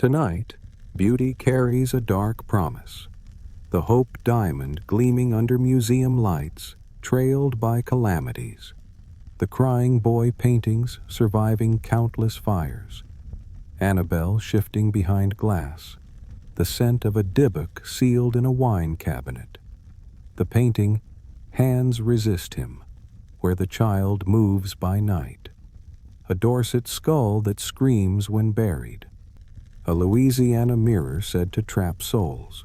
Tonight, beauty carries a dark promise. The hope diamond gleaming under museum lights, trailed by calamities. The crying boy paintings surviving countless fires. Annabelle shifting behind glass. The scent of a Dybbuk sealed in a wine cabinet. The painting, Hands Resist Him, where the child moves by night. A Dorset skull that screams when buried. A Louisiana mirror said to trap souls.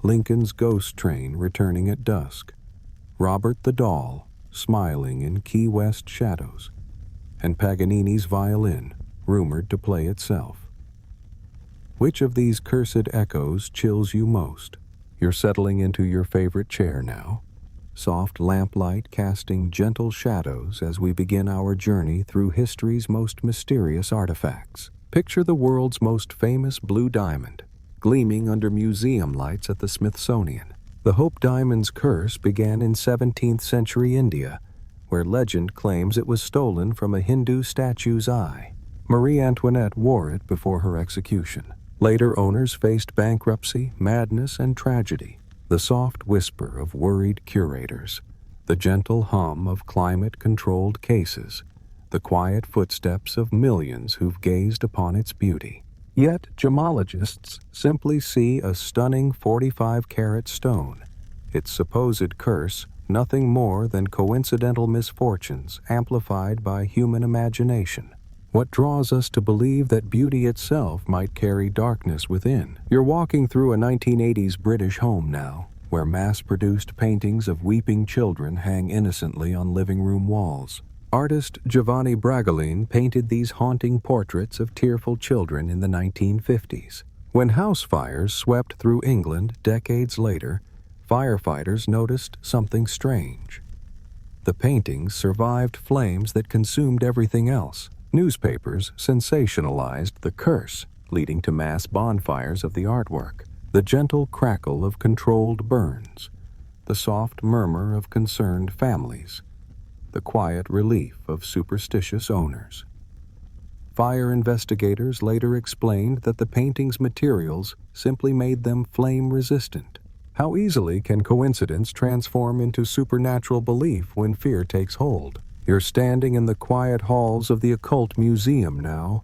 Lincoln's ghost train returning at dusk. Robert the doll, smiling in Key West shadows. And Paganini's violin, rumored to play itself. Which of these cursed echoes chills you most? You're settling into your favorite chair now. Soft lamplight casting gentle shadows as we begin our journey through history's most mysterious artifacts. Picture the world's most famous blue diamond, gleaming under museum lights at the Smithsonian. The Hope Diamond's curse began in 17th century India, where legend claims it was stolen from a Hindu statue's eye. Marie Antoinette wore it before her execution. Later owners faced bankruptcy, madness, and tragedy. The soft whisper of worried curators, the gentle hum of climate-controlled cases, the quiet footsteps of millions who've gazed upon its beauty. Yet gemologists simply see a stunning 45-carat stone, its supposed curse nothing more than coincidental misfortunes amplified by human imagination. What draws us to believe that beauty itself might carry darkness within? You're walking through a 1980s British home now, where mass-produced paintings of weeping children hang innocently on living room walls. Artist Giovanni Bragolin painted these haunting portraits of tearful children in the 1950s. When house fires swept through England decades later, firefighters noticed something strange. The paintings survived flames that consumed everything else. Newspapers sensationalized the curse, leading to mass bonfires of the artwork. The gentle crackle of controlled burns. The soft murmur of concerned families. The quiet relief of superstitious owners. Fire investigators later explained that the painting's materials simply made them flame-resistant. How easily can coincidence transform into supernatural belief when fear takes hold? You're standing in the quiet halls of the Occult Museum now,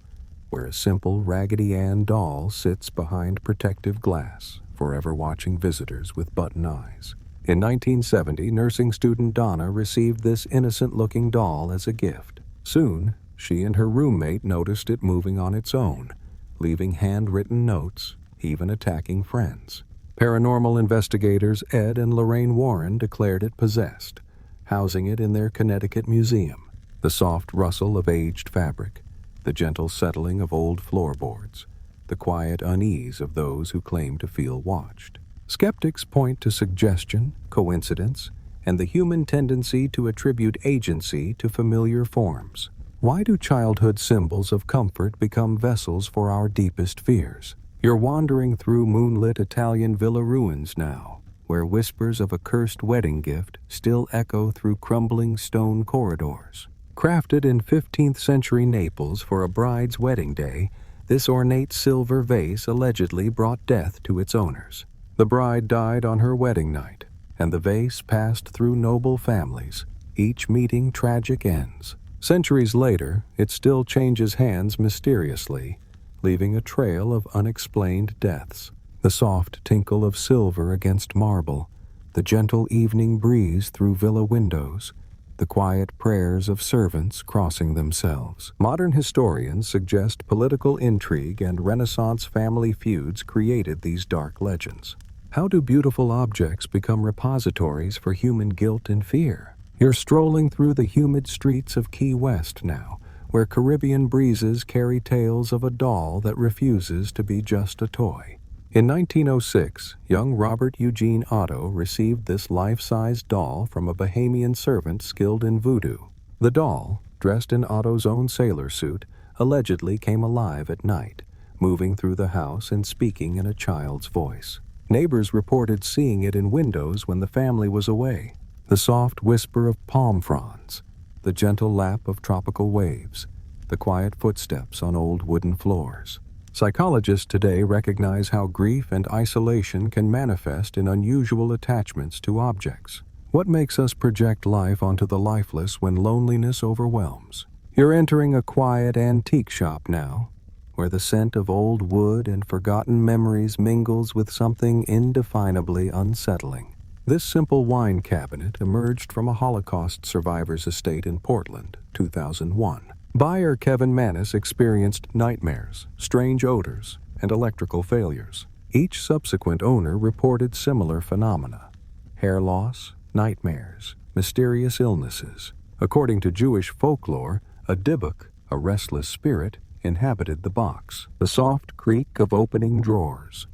where a simple Raggedy Ann doll sits behind protective glass, forever watching visitors with button eyes. In 1970, nursing student Donna received this innocent-looking doll as a gift. Soon, she and her roommate noticed it moving on its own, leaving handwritten notes, even attacking friends. Paranormal investigators Ed and Lorraine Warren declared it possessed, housing it in their Connecticut museum. The soft rustle of aged fabric, the gentle settling of old floorboards, the quiet unease of those who claim to feel watched. Skeptics point to suggestion, coincidence, and the human tendency to attribute agency to familiar forms. Why do childhood symbols of comfort become vessels for our deepest fears? You're wandering through moonlit Italian villa ruins now, where whispers of a cursed wedding gift still echo through crumbling stone corridors. Crafted in 15th century Naples for a bride's wedding day, this ornate silver vase allegedly brought death to its owners. The bride died on her wedding night, and the vase passed through noble families, each meeting tragic ends. Centuries later, it still changes hands mysteriously, leaving a trail of unexplained deaths. The soft tinkle of silver against marble, the gentle evening breeze through villa windows, the quiet prayers of servants crossing themselves. Modern historians suggest political intrigue and Renaissance family feuds created these dark legends. How do beautiful objects become repositories for human guilt and fear? You're strolling through the humid streets of Key West now, where Caribbean breezes carry tales of a doll that refuses to be just a toy. In 1906, young Robert Eugene Otto received this life-size doll from a Bahamian servant skilled in voodoo. The doll, dressed in Otto's own sailor suit, allegedly came alive at night, moving through the house and speaking in a child's voice. Neighbors reported seeing it in windows when the family was away. The soft whisper of palm fronds, the gentle lap of tropical waves, the quiet footsteps on old wooden floors. Psychologists today recognize how grief and isolation can manifest in unusual attachments to objects. What makes us project life onto the lifeless when loneliness overwhelms? You're entering a quiet antique shop now, where the scent of old wood and forgotten memories mingles with something indefinably unsettling. This simple wine cabinet emerged from a Holocaust survivor's estate in Portland, 2001. Buyer Kevin Manis experienced nightmares, strange odors, and electrical failures. Each subsequent owner reported similar phenomena: hair loss, nightmares, mysterious illnesses. According to Jewish folklore, a dybbuk, a restless spirit, inhabited the box. The soft creak of opening drawers,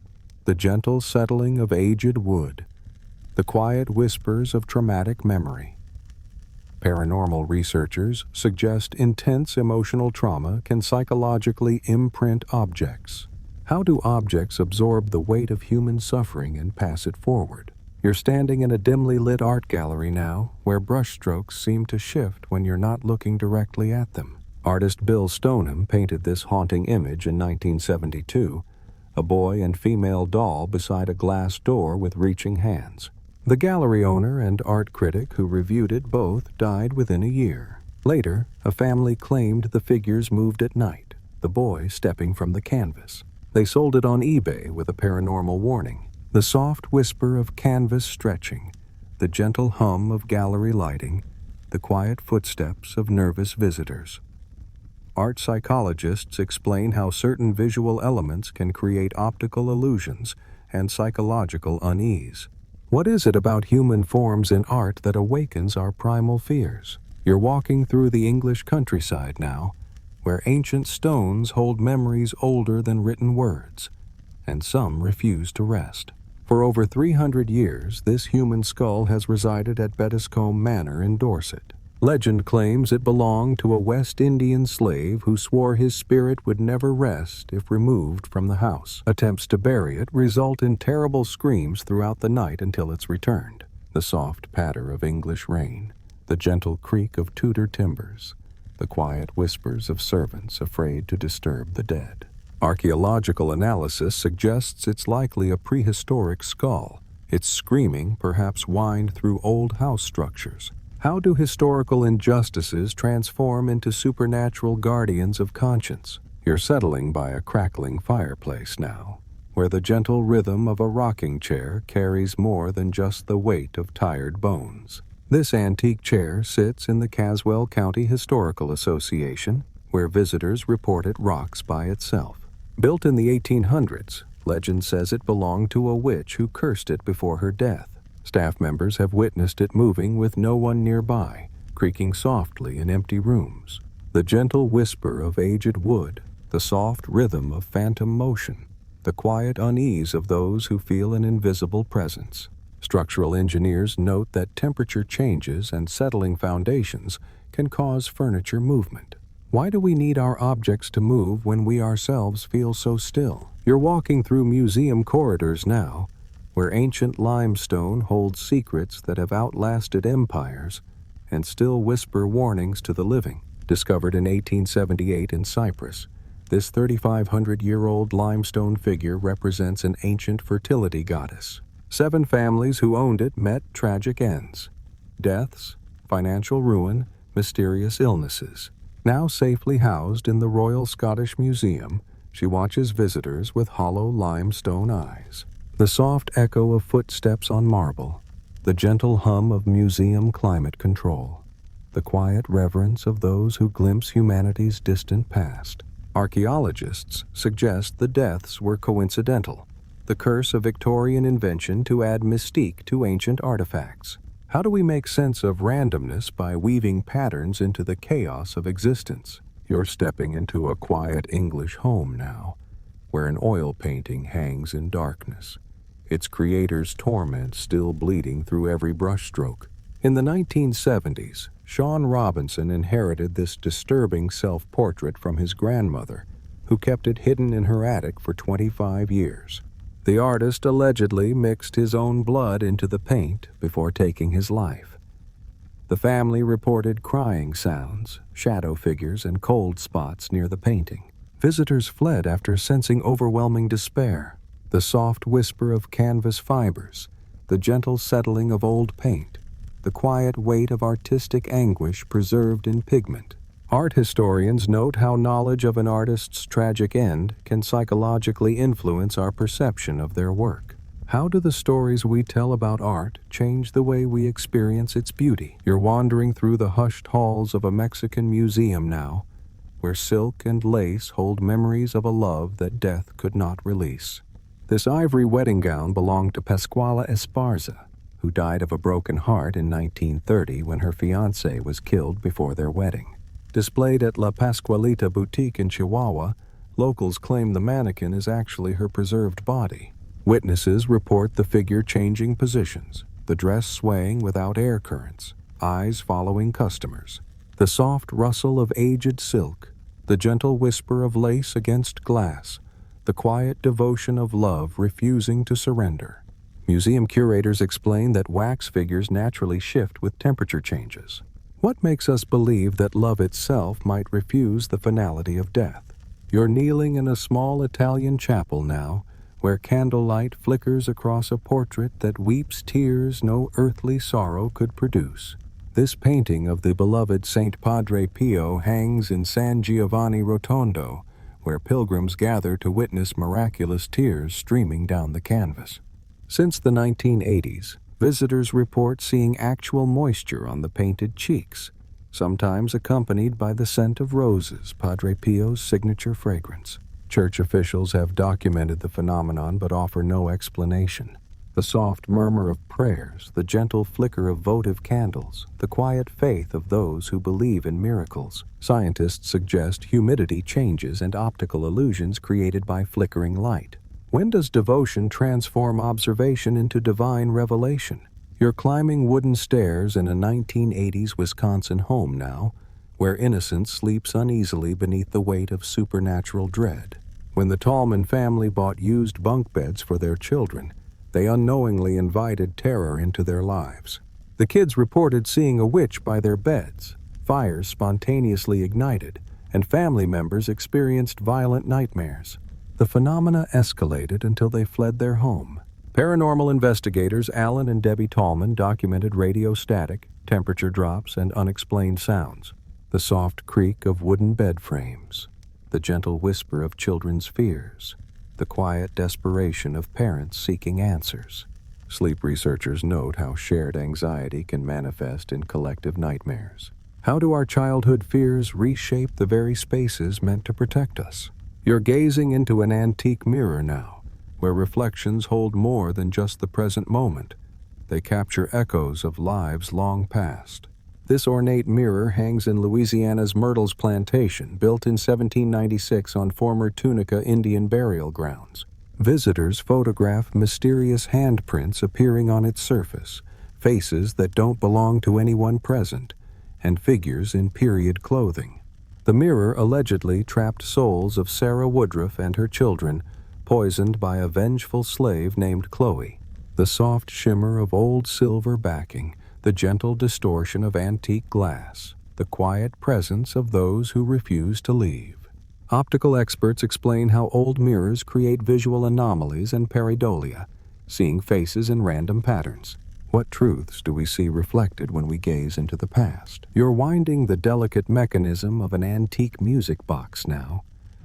the gentle settling of aged wood, the quiet whispers of traumatic memory. Paranormal researchers suggest intense emotional trauma can psychologically imprint objects. How do objects absorb the weight of human suffering and pass it forward? You're standing in a dimly lit art gallery now, where brushstrokes seem to shift when you're not looking directly at them. Artist Bill Stoneham painted this haunting image in 1972, a boy and female doll beside a glass door with reaching hands. The gallery owner and art critic who reviewed it both died within a year. Later, a family claimed the figures moved at night, the boy stepping from the canvas. They sold it on eBay with a paranormal warning: the soft whisper of canvas stretching, the gentle hum of gallery lighting, the quiet footsteps of nervous visitors. Art psychologists explain how certain visual elements can create optical illusions and psychological unease. What is it about human forms in art that awakens our primal fears? You're walking through the English countryside now, where ancient stones hold memories older than written words, and some refuse to rest. For over 300 years, this human skull has resided at Bettiscombe Manor in Dorset. Legend claims it belonged to a West Indian slave who swore his spirit would never rest if removed from the house. Attempts to bury it result in terrible screams throughout the night until it's returned. The soft patter of English rain, the gentle creak of Tudor timbers, the quiet whispers of servants afraid to disturb the dead. Archaeological analysis suggests it's likely a prehistoric skull. Its screaming perhaps whined through old house structures. How do historical injustices transform into supernatural guardians of conscience? You're settling by a crackling fireplace now, where the gentle rhythm of a rocking chair carries more than just the weight of tired bones. This antique chair sits in the Caswell County Historical Association, where visitors report it rocks by itself. Built in the 1800s, legend says it belonged to a witch who cursed it before her death. Staff members have witnessed it moving with no one nearby, creaking softly in empty rooms. The gentle whisper of aged wood, the soft rhythm of phantom motion, the quiet unease of those who feel an invisible presence. Structural engineers note that temperature changes and settling foundations can cause furniture movement. Why do we need our objects to move when we ourselves feel so still? You're walking through museum corridors now, where ancient limestone holds secrets that have outlasted empires and still whisper warnings to the living. Discovered in 1878 in Cyprus, this 3,500-year-old limestone figure represents an ancient fertility goddess. 7 families who owned it met tragic ends: deaths, financial ruin, mysterious illnesses. Now safely housed in the Royal Scottish Museum, she watches visitors with hollow limestone eyes. The soft echo of footsteps on marble, the gentle hum of museum climate control, the quiet reverence of those who glimpse humanity's distant past. Archaeologists suggest the deaths were coincidental, the curse of Victorian invention to add mystique to ancient artifacts. How do we make sense of randomness by weaving patterns into the chaos of existence? You're stepping into a quiet English home now, where an oil painting hangs in darkness, its creator's torment still bleeding through every brushstroke. In the 1970s, Sean Robinson inherited this disturbing self-portrait from his grandmother, who kept it hidden in her attic for 25 years. The artist allegedly mixed his own blood into the paint before taking his life. The family reported crying sounds, shadow figures, and cold spots near the painting. Visitors fled after sensing overwhelming despair. The soft whisper of canvas fibers, the gentle settling of old paint, the quiet weight of artistic anguish preserved in pigment. Art historians note how knowledge of an artist's tragic end can psychologically influence our perception of their work. How do the stories we tell about art change the way we experience its beauty? You're wandering through the hushed halls of a Mexican museum now, where silk and lace hold memories of a love that death could not release. This ivory wedding gown belonged to Pascuala Esparza, who died of a broken heart in 1930 when her fiancé was killed before their wedding. Displayed at La Pascualita boutique in Chihuahua, locals claim the mannequin is actually her preserved body. Witnesses report the figure changing positions, the dress swaying without air currents, eyes following customers. The soft rustle of aged silk, the gentle whisper of lace against glass, the quiet devotion of love refusing to surrender. Museum curators explain that wax figures naturally shift with temperature changes. What makes us believe that love itself might refuse the finality of death? You're kneeling in a small Italian chapel now, where candlelight flickers across a portrait that weeps tears no earthly sorrow could produce. This painting of the beloved Saint Padre Pio hangs in San Giovanni Rotondo, where pilgrims gather to witness miraculous tears streaming down the canvas. Since the 1980s, visitors report seeing actual moisture on the painted cheeks, sometimes accompanied by the scent of roses, Padre Pio's signature fragrance. Church officials have documented the phenomenon but offer no explanation. The soft murmur of prayers, the gentle flicker of votive candles, the quiet faith of those who believe in miracles. Scientists suggest humidity changes and optical illusions created by flickering light. When does devotion transform observation into divine revelation? You're climbing wooden stairs in a 1980s Wisconsin home now, where innocence sleeps uneasily beneath the weight of supernatural dread. When the Tallman family bought used bunk beds for their children, they unknowingly invited terror into their lives. The kids reported seeing a witch by their beds, fires spontaneously ignited, and family members experienced violent nightmares. The phenomena escalated until they fled their home. Paranormal investigators Alan and Debbie Tallman documented radio static, temperature drops, and unexplained sounds. The soft creak of wooden bed frames, the gentle whisper of children's fears, the quiet desperation of parents seeking answers. Sleep researchers note how shared anxiety can manifest in collective nightmares. How do our childhood fears reshape the very spaces meant to protect us? You're gazing into an antique mirror now, where reflections hold more than just the present moment. They capture echoes of lives long past. This ornate mirror hangs in Louisiana's Myrtles Plantation, built in 1796 on former Tunica Indian burial grounds. Visitors photograph mysterious handprints appearing on its surface, faces that don't belong to anyone present, and figures in period clothing. The mirror allegedly trapped souls of Sarah Woodruff and her children, poisoned by a vengeful slave named Chloe. The soft shimmer of old silver backing, the gentle distortion of antique glass, the quiet presence of those who refuse to leave. Optical experts explain how old mirrors create visual anomalies and pareidolia, seeing faces in random patterns. What truths do we see reflected when we gaze into the past? You're winding the delicate mechanism of an antique music box now,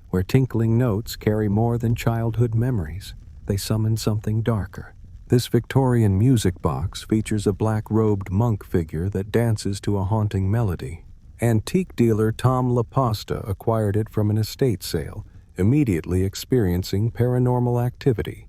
where tinkling notes carry more than childhood memories. They summon something darker. This Victorian music box features a black-robed monk figure that dances to a haunting melody. Antique dealer Tom LaPasta acquired it from an estate sale, immediately experiencing paranormal activity.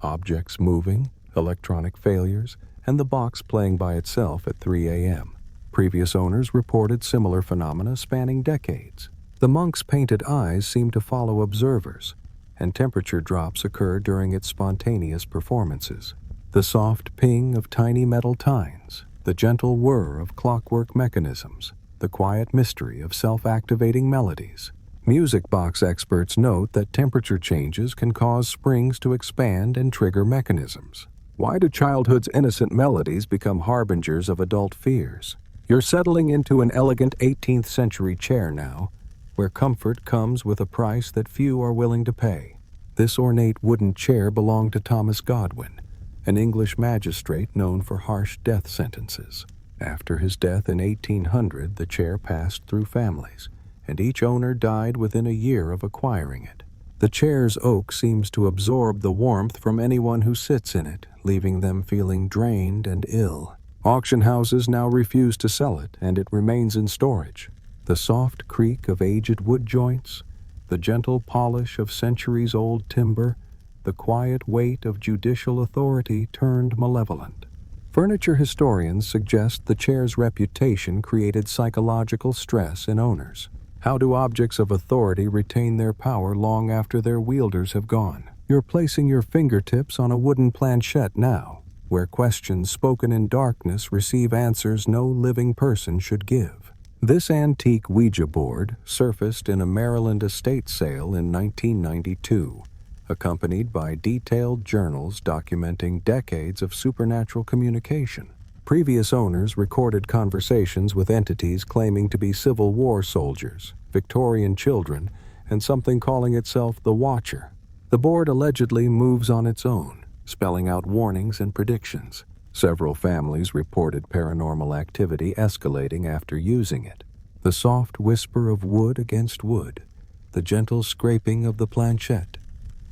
Objects moving, electronic failures, and the box playing by itself at 3 a.m. Previous owners reported similar phenomena spanning decades. The monk's painted eyes seem to follow observers, and temperature drops occur during its spontaneous performances. The soft ping of tiny metal tines, the gentle whir of clockwork mechanisms, the quiet mystery of self-activating melodies. Music box experts note that temperature changes can cause springs to expand and trigger mechanisms. Why do childhood's innocent melodies become harbingers of adult fears? You're settling into an elegant 18th century chair now, where comfort comes with a price that few are willing to pay. This ornate wooden chair belonged to Thomas Godwin, an English magistrate known for harsh death sentences. After his death in 1800, the chair passed through families, and each owner died within a year of acquiring it. The chair's oak seems to absorb the warmth from anyone who sits in it, leaving them feeling drained and ill. Auction houses now refuse to sell it, and it remains in storage. The soft creak of aged wood joints, the gentle polish of centuries-old timber, the quiet weight of judicial authority turned malevolent. Furniture historians suggest the chair's reputation created psychological stress in owners. How do objects of authority retain their power long after their wielders have gone? You're placing your fingertips on a wooden planchette now, where questions spoken in darkness receive answers no living person should give. This antique Ouija board surfaced in a Maryland estate sale in 1992, accompanied by detailed journals documenting decades of supernatural communication. Previous owners recorded conversations with entities claiming to be Civil War soldiers, Victorian children, and something calling itself the Watcher. The board allegedly moves on its own, spelling out warnings and predictions. Several families reported paranormal activity escalating after using it. The soft whisper of wood against wood, the gentle scraping of the planchette,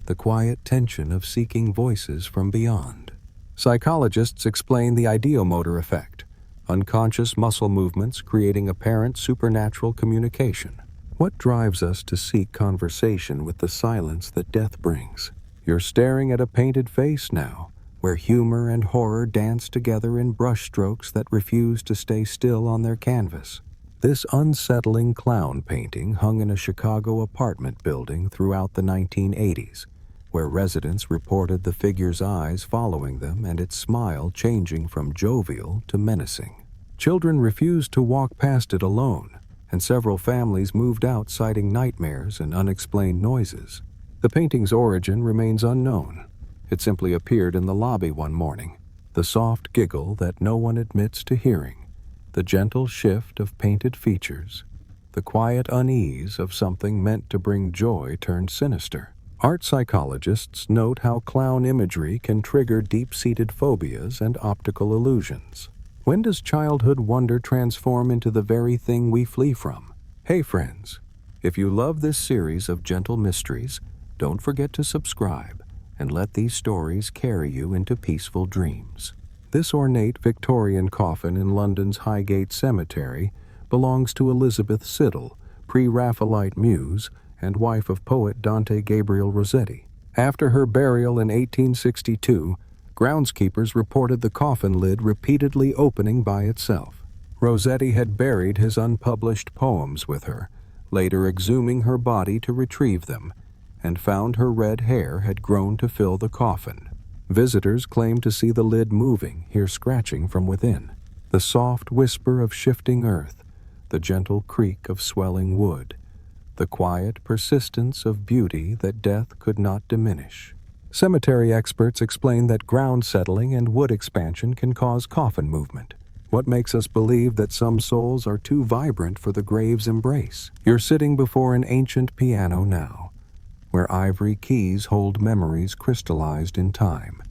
the quiet tension of seeking voices from beyond. Psychologists explain the ideomotor effect, unconscious muscle movements creating apparent supernatural communication. What drives us to seek conversation with the silence that death brings? You're staring at a painted face now, where humor and horror dance together in brushstrokes that refuse to stay still on their canvas. This unsettling clown painting hung in a Chicago apartment building throughout the 1980s, where residents reported the figure's eyes following them and its smile changing from jovial to menacing. Children refused to walk past it alone, and several families moved out citing nightmares and unexplained noises. The painting's origin remains unknown. It simply appeared in the lobby one morning, the soft giggle that no one admits to hearing, the gentle shift of painted features, the quiet unease of something meant to bring joy turned sinister. Art psychologists note how clown imagery can trigger deep-seated phobias and optical illusions. When does childhood wonder transform into the very thing we flee from? Hey friends, if you love this series of gentle mysteries, don't forget to subscribe and let these stories carry you into peaceful dreams. This ornate Victorian coffin in London's Highgate Cemetery belongs to Elizabeth Siddal, pre-Raphaelite muse, and wife of poet Dante Gabriel Rossetti. After her burial in 1862, groundskeepers reported the coffin lid repeatedly opening by itself. Rossetti had buried his unpublished poems with her, later exhuming her body to retrieve them, and found her red hair had grown to fill the coffin. Visitors claimed to see the lid moving, hear scratching from within, the soft whisper of shifting earth, the gentle creak of swelling wood, the quiet persistence of beauty that death could not diminish. Cemetery experts explain that ground settling and wood expansion can cause coffin movement. What makes us believe that some souls are too vibrant for the grave's embrace? You're sitting before an ancient piano now, where ivory keys hold memories crystallized in time,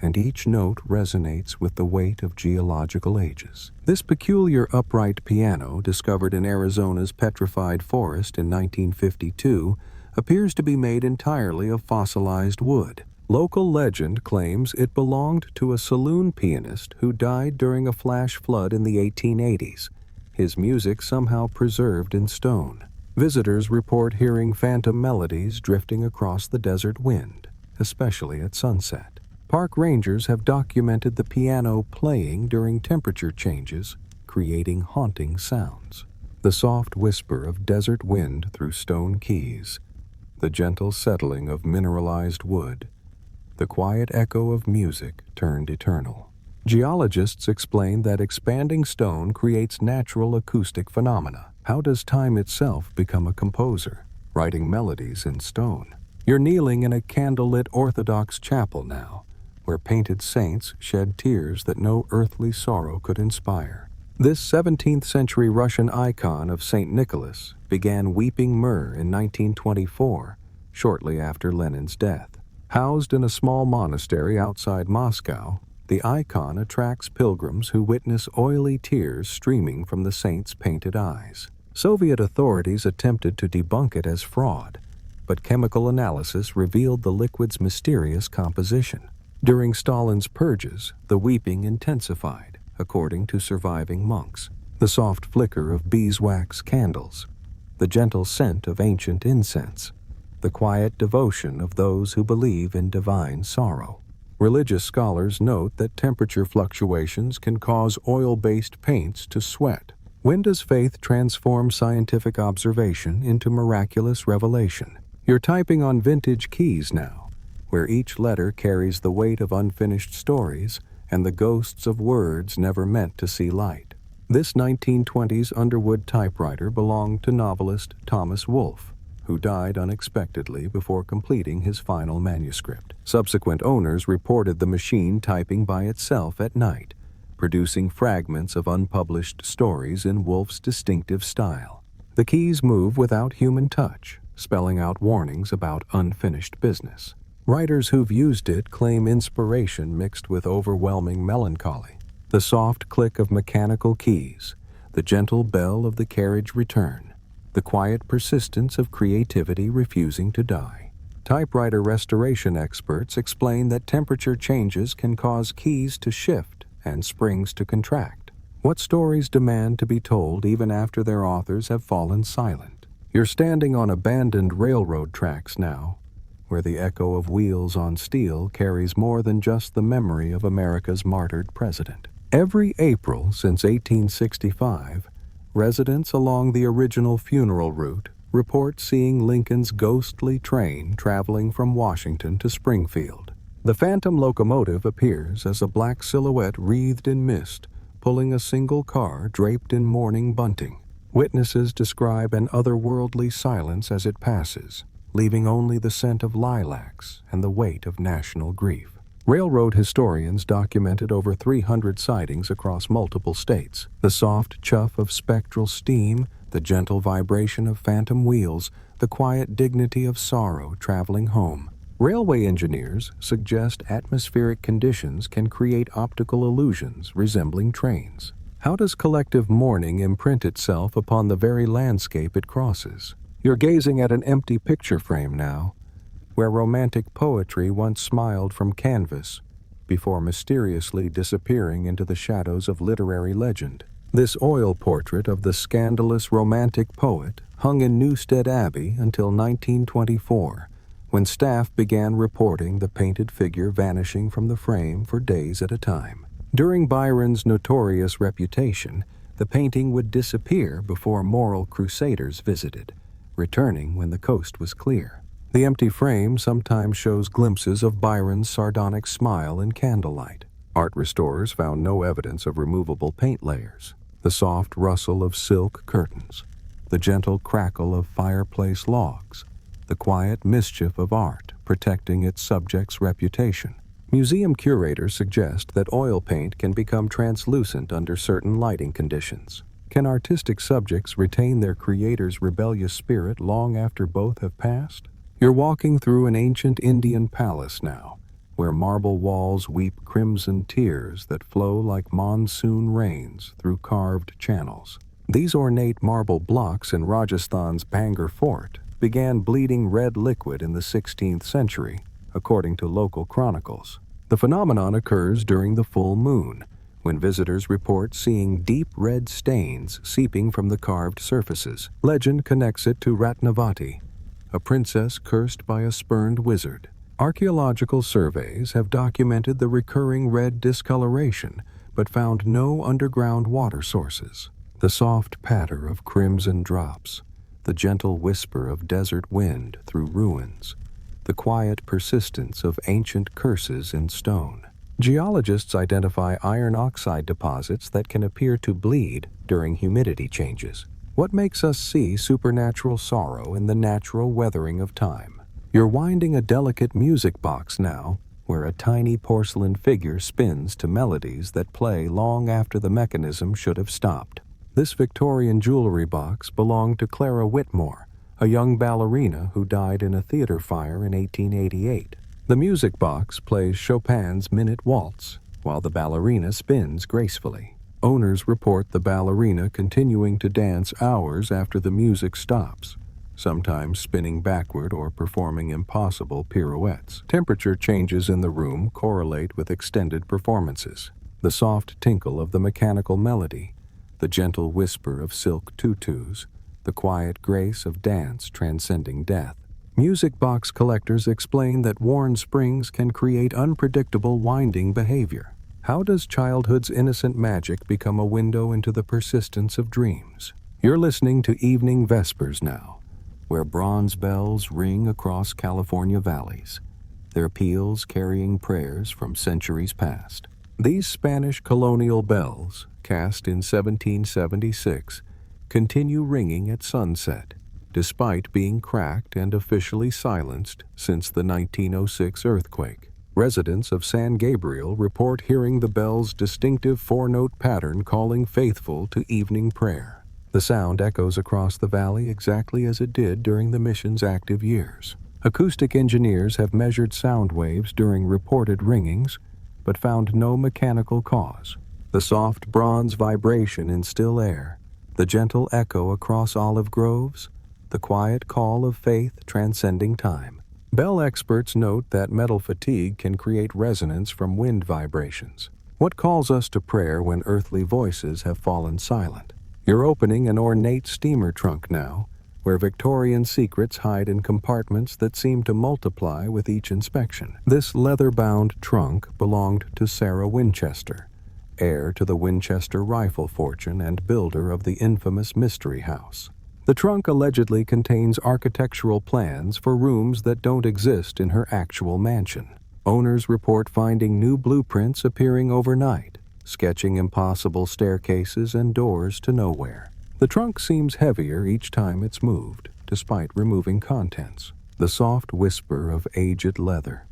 and each note resonates with the weight of geological ages. This peculiar upright piano, discovered in Arizona's petrified forest in 1952, appears to be made entirely of fossilized wood. Local legend claims it belonged to a saloon pianist who died during a flash flood in the 1880s, his music somehow preserved in stone. Visitors report hearing phantom melodies drifting across the desert wind, especially at sunset. Park rangers have documented the piano playing during temperature changes, creating haunting sounds. The soft whisper of desert wind through stone keys, the gentle settling of mineralized wood, the quiet echo of music turned eternal. Geologists explain that expanding stone creates natural acoustic phenomena. How does time itself become a composer, writing melodies in stone? You're kneeling in a candlelit Orthodox chapel now, where painted saints shed tears that no earthly sorrow could inspire. This 17th century Russian icon of St. Nicholas began weeping myrrh in 1924, shortly after Lenin's death. Housed in a small monastery outside Moscow, the icon attracts pilgrims who witness oily tears streaming from the saint's painted eyes. Soviet authorities attempted to debunk it as fraud, but chemical analysis revealed the liquid's mysterious composition. During Stalin's purges, the weeping intensified, according to surviving monks. The soft flicker of beeswax candles, the gentle scent of ancient incense, the quiet devotion of those who believe in divine sorrow. Religious scholars note that temperature fluctuations can cause oil-based paints to sweat. When does faith transform scientific observation into miraculous revelation? You're typing on vintage keys now, where each letter carries the weight of unfinished stories and the ghosts of words never meant to see light. This 1920s Underwood typewriter belonged to novelist Thomas Wolfe, who died unexpectedly before completing his final manuscript. Subsequent owners reported the machine typing by itself at night, producing fragments of unpublished stories in Wolfe's distinctive style. The keys move without human touch, spelling out warnings about unfinished business. Writers who've used it claim inspiration mixed with overwhelming melancholy. The soft click of mechanical keys, the gentle bell of the carriage return, the quiet persistence of creativity refusing to die. Typewriter restoration experts explain that temperature changes can cause keys to shift and springs to contract. What stories demand to be told even after their authors have fallen silent? You're standing on abandoned railroad tracks now, where the echo of wheels on steel carries more than just the memory of America's martyred president. Every April since 1865, residents along the original funeral route report seeing Lincoln's ghostly train traveling from Washington to Springfield. The phantom locomotive appears as a black silhouette wreathed in mist, pulling a single car draped in mourning bunting. Witnesses describe an otherworldly silence as it passes, leaving only the scent of lilacs and the weight of national grief. Railroad historians documented over 300 sightings across multiple states. The soft chuff of spectral steam, the gentle vibration of phantom wheels, the quiet dignity of sorrow traveling home. Railway engineers suggest atmospheric conditions can create optical illusions resembling trains. How does collective mourning imprint itself upon the very landscape it crosses? You're gazing at an empty picture frame now, where romantic poetry once smiled from canvas before mysteriously disappearing into the shadows of literary legend. This oil portrait of the scandalous romantic poet hung in Newstead Abbey until 1924, when staff began reporting the painted figure vanishing from the frame for days at a time. During Byron's notorious reputation, the painting would disappear before moral crusaders visited, returning when the coast was clear. The empty frame sometimes shows glimpses of Byron's sardonic smile in candlelight. Art restorers found no evidence of removable paint layers. The soft rustle of silk curtains, the gentle crackle of fireplace logs, the quiet mischief of art protecting its subject's reputation. Museum curators suggest that oil paint can become translucent under certain lighting conditions. Can artistic subjects retain their creator's rebellious spirit long after both have passed? You're walking through an ancient Indian palace now, where marble walls weep crimson tears that flow like monsoon rains through carved channels. These ornate marble blocks in Rajasthan's Bhangar Fort began bleeding red liquid in the 16th century, according to local chronicles. The phenomenon occurs during the full moon, when visitors report seeing deep red stains seeping from the carved surfaces. Legend connects it to Ratnavati, a princess cursed by a spurned wizard. Archaeological surveys have documented the recurring red discoloration, but found no underground water sources. The soft patter of crimson drops, the gentle whisper of desert wind through ruins, the quiet persistence of ancient curses in stone. Geologists identify iron oxide deposits that can appear to bleed during humidity changes. What makes us see supernatural sorrow in the natural weathering of time? You're winding a delicate music box now, where a tiny porcelain figure spins to melodies that play long after the mechanism should have stopped. This Victorian jewelry box belonged to Clara Whitmore, a young ballerina who died in a theater fire in 1888. The music box plays Chopin's Minute Waltz, while the ballerina spins gracefully. Owners report the ballerina continuing to dance hours after the music stops, sometimes spinning backward or performing impossible pirouettes. Temperature changes in the room correlate with extended performances. The soft tinkle of the mechanical melody, the gentle whisper of silk tutus, the quiet grace of dance transcending death. Music box collectors explain that worn springs can create unpredictable winding behavior. How does childhood's innocent magic become a window into the persistence of dreams? You're listening to Evening Vespers now, where bronze bells ring across California valleys, their peals carrying prayers from centuries past. These Spanish colonial bells, cast in 1776, continue ringing at sunset, despite being cracked and officially silenced since the 1906 earthquake. Residents of San Gabriel report hearing the bell's distinctive four-note pattern calling faithful to evening prayer. The sound echoes across the valley exactly as it did during the mission's active years. Acoustic engineers have measured sound waves during reported ringings, but found no mechanical cause. The soft bronze vibration in still air, the gentle echo across olive groves, the quiet call of faith transcending time. Bell experts note that metal fatigue can create resonance from wind vibrations. What calls us to prayer when earthly voices have fallen silent? You're opening an ornate steamer trunk now, where Victorian secrets hide in compartments that seem to multiply with each inspection. This leather-bound trunk belonged to Sarah Winchester, heir to the Winchester rifle fortune and builder of the infamous Mystery House. The trunk allegedly contains architectural plans for rooms that don't exist in her actual mansion. Owners report finding new blueprints appearing overnight, sketching impossible staircases and doors to nowhere. The trunk seems heavier each time it's moved, despite removing contents. The soft whisper of aged leather,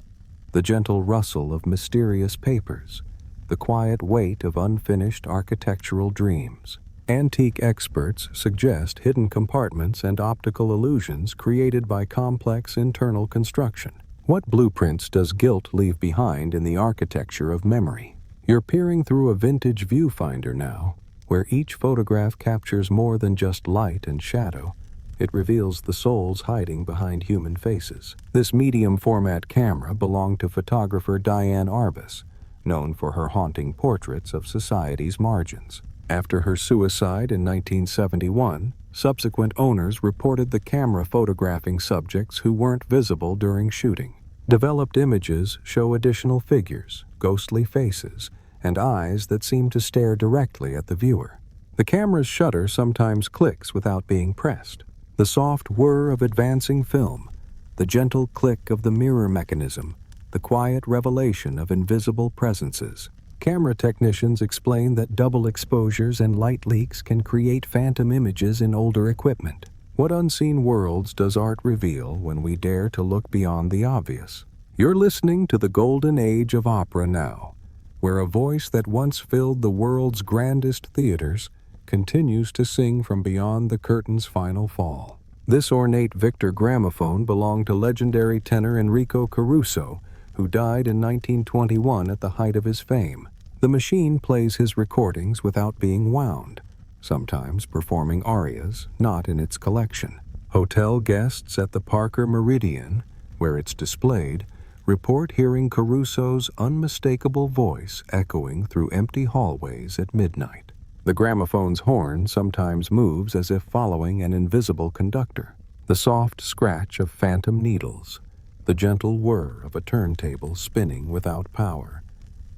the gentle rustle of mysterious papers, the quiet weight of unfinished architectural dreams. Antique experts suggest hidden compartments and optical illusions created by complex internal construction. What blueprints does guilt leave behind in the architecture of memory? You're peering through a vintage viewfinder now, where each photograph captures more than just light and shadow. It reveals the souls hiding behind human faces. This medium-format camera belonged to photographer Diane Arbus, known for her haunting portraits of society's margins. After her suicide in 1971, subsequent owners reported the camera photographing subjects who weren't visible during shooting. Developed images show additional figures, ghostly faces, and eyes that seem to stare directly at the viewer. The camera's shutter sometimes clicks without being pressed. The soft whir of advancing film, the gentle click of the mirror mechanism, the quiet revelation of invisible presences. Camera technicians explain that double exposures and light leaks can create phantom images in older equipment. What unseen worlds does art reveal when we dare to look beyond the obvious? You're listening to the golden age of opera now, where a voice that once filled the world's grandest theaters continues to sing from beyond the curtain's final fall. This ornate Victor gramophone belonged to legendary tenor Enrico Caruso, who died in 1921 at the height of his fame. The machine plays his recordings without being wound, sometimes performing arias not in its collection. Hotel guests at the Parker Meridian, where it's displayed, report hearing Caruso's unmistakable voice echoing through empty hallways at midnight. The gramophone's horn sometimes moves as if following an invisible conductor. The soft scratch of phantom needles, the gentle whir of a turntable spinning without power,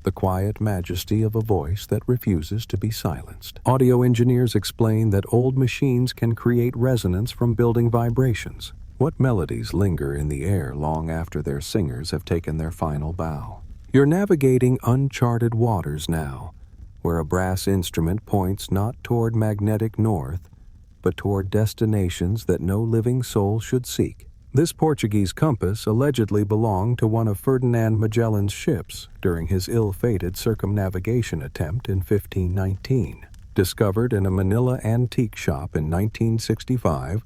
the quiet majesty of a voice that refuses to be silenced. Audio engineers explain that old machines can create resonance from building vibrations. What melodies linger in the air long after their singers have taken their final bow? You're navigating uncharted waters now, where a brass instrument points not toward magnetic north, but toward destinations that no living soul should seek. This Portuguese compass allegedly belonged to one of Ferdinand Magellan's ships during his ill-fated circumnavigation attempt in 1519. Discovered in a Manila antique shop in 1965,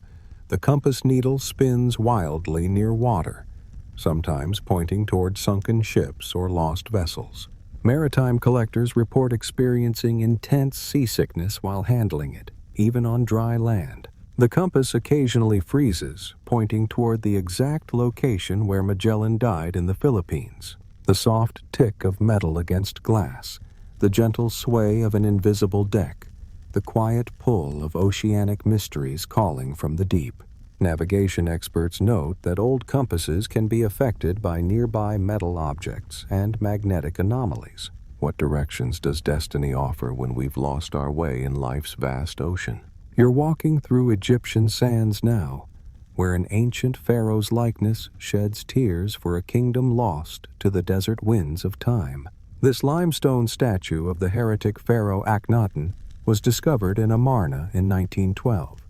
the compass needle spins wildly near water, sometimes pointing toward sunken ships or lost vessels. Maritime collectors report experiencing intense seasickness while handling it, even on dry land. The compass occasionally freezes, pointing toward the exact location where Magellan died in the Philippines. The soft tick of metal against glass, the gentle sway of an invisible deck, the quiet pull of oceanic mysteries calling from the deep. Navigation experts note that old compasses can be affected by nearby metal objects and magnetic anomalies. What directions does destiny offer when we've lost our way in life's vast ocean? You're walking through Egyptian sands now, where an ancient pharaoh's likeness sheds tears for a kingdom lost to the desert winds of time. This limestone statue of the heretic pharaoh Akhenaten was discovered in Amarna in 1912.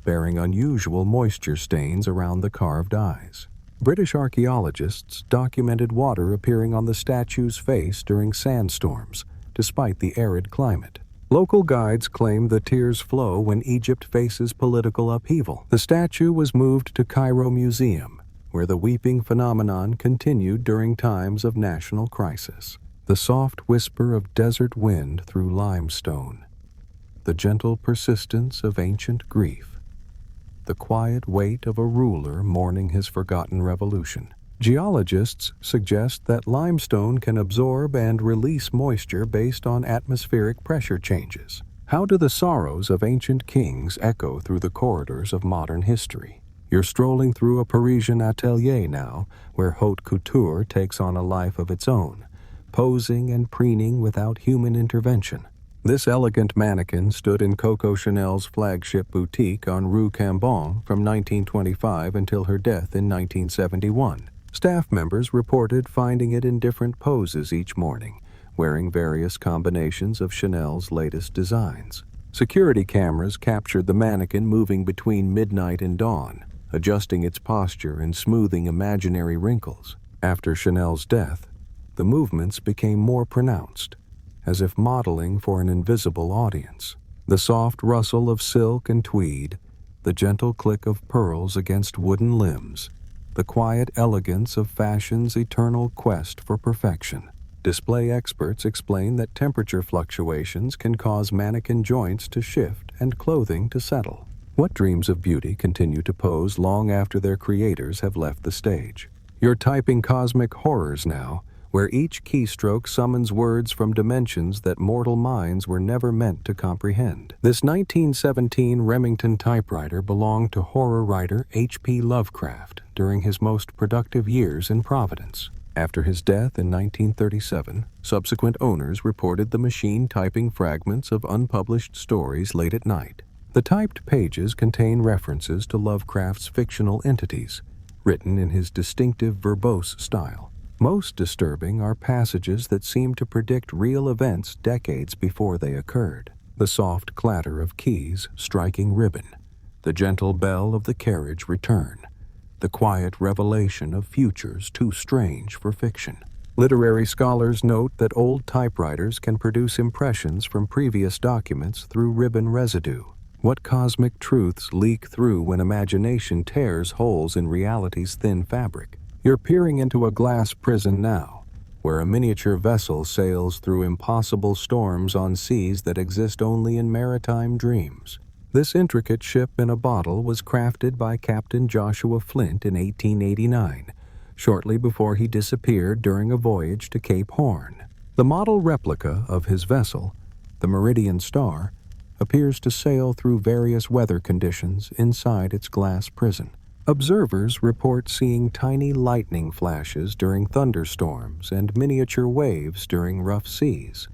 Bearing unusual moisture stains around the carved eyes. British archaeologists documented water appearing on the statue's face during sandstorms, despite the arid climate. Local guides claim the tears flow when Egypt faces political upheaval. The statue was moved to Cairo Museum, where the weeping phenomenon continued during times of national crisis. The soft whisper of desert wind through limestone. The gentle persistence of ancient grief. The quiet weight of a ruler mourning his forgotten revolution. Geologists suggest that limestone can absorb and release moisture based on atmospheric pressure changes. How do the sorrows of ancient kings echo through the corridors of modern history? You're strolling through a Parisian atelier now, where haute couture takes on a life of its own, posing and preening without human intervention. This elegant mannequin stood in Coco Chanel's flagship boutique on Rue Cambon from 1925 until her death in 1971. Staff members reported finding it in different poses each morning, wearing various combinations of Chanel's latest designs. Security cameras captured the mannequin moving between midnight and dawn, adjusting its posture and smoothing imaginary wrinkles. After Chanel's death, the movements became more pronounced, as if modeling for an invisible audience. The soft rustle of silk and tweed, the gentle click of pearls against wooden limbs, the quiet elegance of fashion's eternal quest for perfection. Display experts explain that temperature fluctuations can cause mannequin joints to shift and clothing to settle. What dreams of beauty continue to pose long after their creators have left the stage? You're typing cosmic horrors now, where each keystroke summons words from dimensions that mortal minds were never meant to comprehend. This 1917 Remington typewriter belonged to horror writer H.P. Lovecraft during his most productive years in Providence. After his death in 1937, subsequent owners reported the machine typing fragments of unpublished stories late at night. The typed pages contain references to Lovecraft's fictional entities, written in his distinctive verbose style. Most disturbing are passages that seem to predict real events decades before they occurred. The soft clatter of keys striking ribbon, the gentle bell of the carriage return, the quiet revelation of futures too strange for fiction. Literary scholars note that old typewriters can produce impressions from previous documents through ribbon residue. What cosmic truths leak through when imagination tears holes in reality's thin fabric? You're peering into a glass prison now, where a miniature vessel sails through impossible storms on seas that exist only in maritime dreams. This intricate ship in a bottle was crafted by Captain Joshua Flint in 1889, shortly before he disappeared during a voyage to Cape Horn. The model replica of his vessel, the Meridian Star, appears to sail through various weather conditions inside its glass prison. Observers report seeing tiny lightning flashes during thunderstorms and miniature waves during rough seas.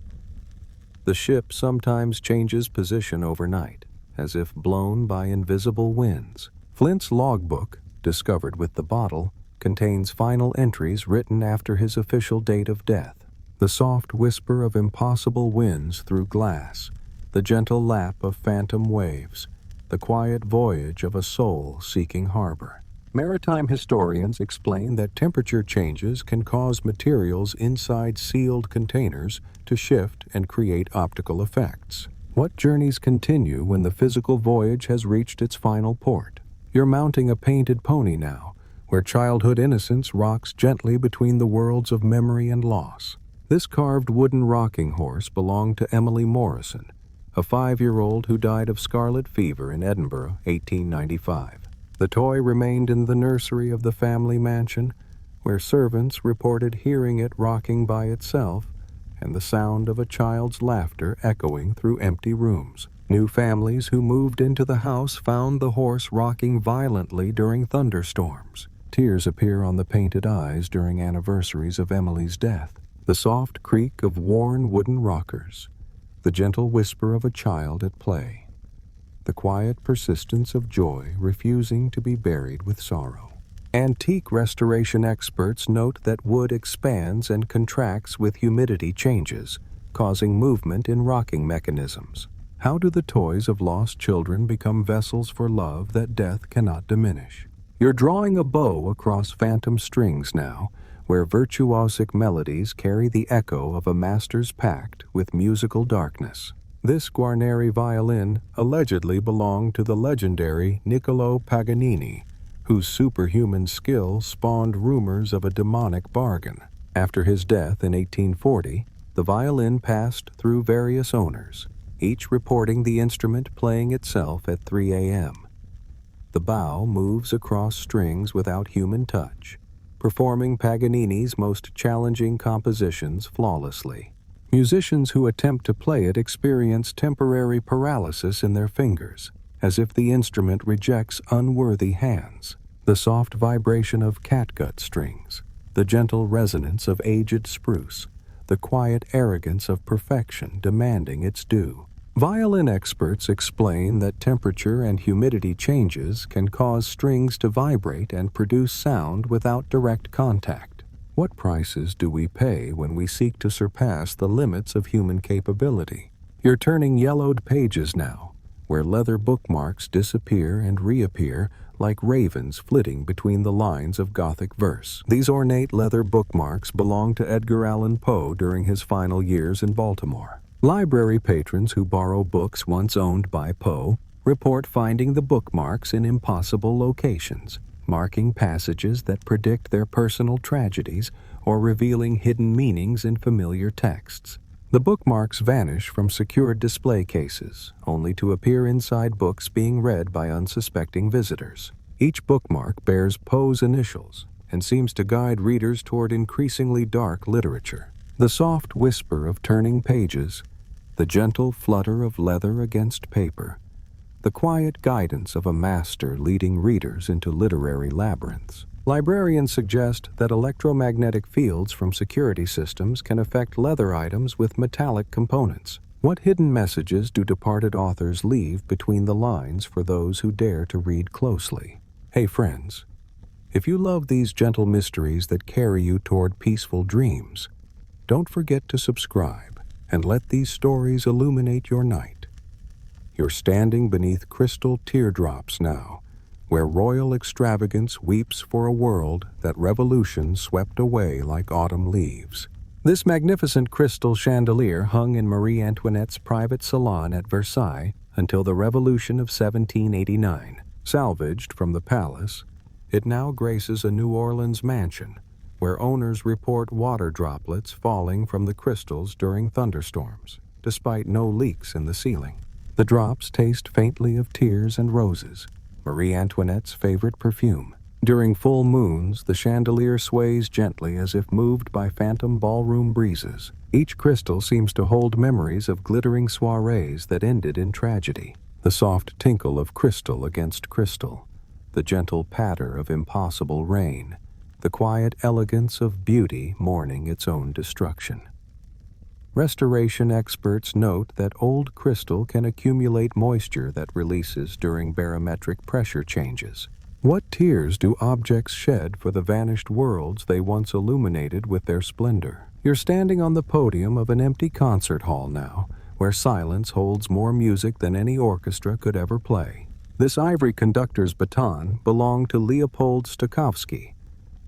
The ship sometimes changes position overnight, as if blown by invisible winds. Flint's logbook, discovered with the bottle, contains final entries written after his official date of death. The soft whisper of impossible winds through glass, the gentle lap of phantom waves, the quiet voyage of a soul seeking harbor. Maritime historians explain that temperature changes can cause materials inside sealed containers to shift and create optical effects. What journeys continue when the physical voyage has reached its final port? You're mounting a painted pony now, where childhood innocence rocks gently between the worlds of memory and loss. This carved wooden rocking horse belonged to Emily Morrison, a 5-year-old who died of scarlet fever in Edinburgh, 1895. The toy remained in the nursery of the family mansion, where servants reported hearing it rocking by itself and the sound of a child's laughter echoing through empty rooms. New families who moved into the house found the horse rocking violently during thunderstorms. Tears appear on the painted eyes during anniversaries of Emily's death. The soft creak of worn wooden rockers, the gentle whisper of a child at play, the quiet persistence of joy refusing to be buried with sorrow. Antique restoration experts note that wood expands and contracts with humidity changes, causing movement in rocking mechanisms. How do the toys of lost children become vessels for love that death cannot diminish? You're drawing a bow across phantom strings now, where virtuosic melodies carry the echo of a master's pact with musical darkness. This Guarneri violin allegedly belonged to the legendary Niccolò Paganini, whose superhuman skill spawned rumors of a demonic bargain. After his death in 1840, the violin passed through various owners, each reporting the instrument playing itself at 3 a.m. The bow moves across strings without human touch, performing Paganini's most challenging compositions flawlessly. Musicians who attempt to play it experience temporary paralysis in their fingers, as if the instrument rejects unworthy hands. The soft vibration of catgut strings, the gentle resonance of aged spruce, the quiet arrogance of perfection demanding its due. Violin experts explain that temperature and humidity changes can cause strings to vibrate and produce sound without direct contact. What prices do we pay when we seek to surpass the limits of human capability? You're turning yellowed pages now, where leather bookmarks disappear and reappear like ravens flitting between the lines of Gothic verse. These ornate leather bookmarks belonged to Edgar Allan Poe during his final years in Baltimore. Library patrons who borrow books once owned by Poe report finding the bookmarks in impossible locations, marking passages that predict their personal tragedies or revealing hidden meanings in familiar texts. The bookmarks vanish from secured display cases, only to appear inside books being read by unsuspecting visitors. Each bookmark bears Poe's initials and seems to guide readers toward increasingly dark literature. The soft whisper of turning pages, the gentle flutter of leather against paper, the quiet guidance of a master leading readers into literary labyrinths. Librarians suggest that electromagnetic fields from security systems can affect leather items with metallic components. What hidden messages do departed authors leave between the lines for those who dare to read closely? Hey friends, if you love these gentle mysteries that carry you toward peaceful dreams, don't forget to subscribe and let these stories illuminate your night. You're standing beneath crystal teardrops now, where royal extravagance weeps for a world that revolution swept away like autumn leaves. This magnificent crystal chandelier hung in Marie Antoinette's private salon at Versailles until the Revolution of 1789. Salvaged from the palace, it now graces a New Orleans mansion, where owners report water droplets falling from the crystals during thunderstorms, despite no leaks in the ceiling. The drops taste faintly of tears and roses, Marie Antoinette's favorite perfume. During full moons, the chandelier sways gently as if moved by phantom ballroom breezes. Each crystal seems to hold memories of glittering soirees that ended in tragedy. The soft tinkle of crystal against crystal, the gentle patter of impossible rain, the quiet elegance of beauty mourning its own destruction. Restoration experts note that old crystal can accumulate moisture that releases during barometric pressure changes. What tears do objects shed for the vanished worlds they once illuminated with their splendor? You're standing on the podium of an empty concert hall now, where silence holds more music than any orchestra could ever play. This ivory conductor's baton belonged to Leopold Stokowski,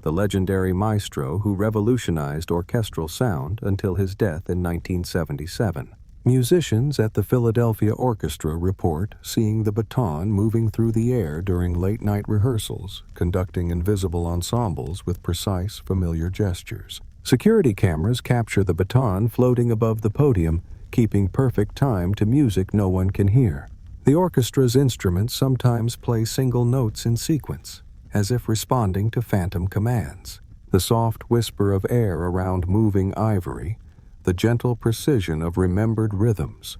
the legendary maestro who revolutionized orchestral sound until his death in 1977. Musicians at the Philadelphia Orchestra report seeing the baton moving through the air during late-night rehearsals, conducting invisible ensembles with precise, familiar gestures. Security cameras capture the baton floating above the podium, keeping perfect time to music no one can hear. The orchestra's instruments sometimes play single notes in sequence, as if responding to phantom commands. The soft whisper of air around moving ivory, the gentle precision of remembered rhythms,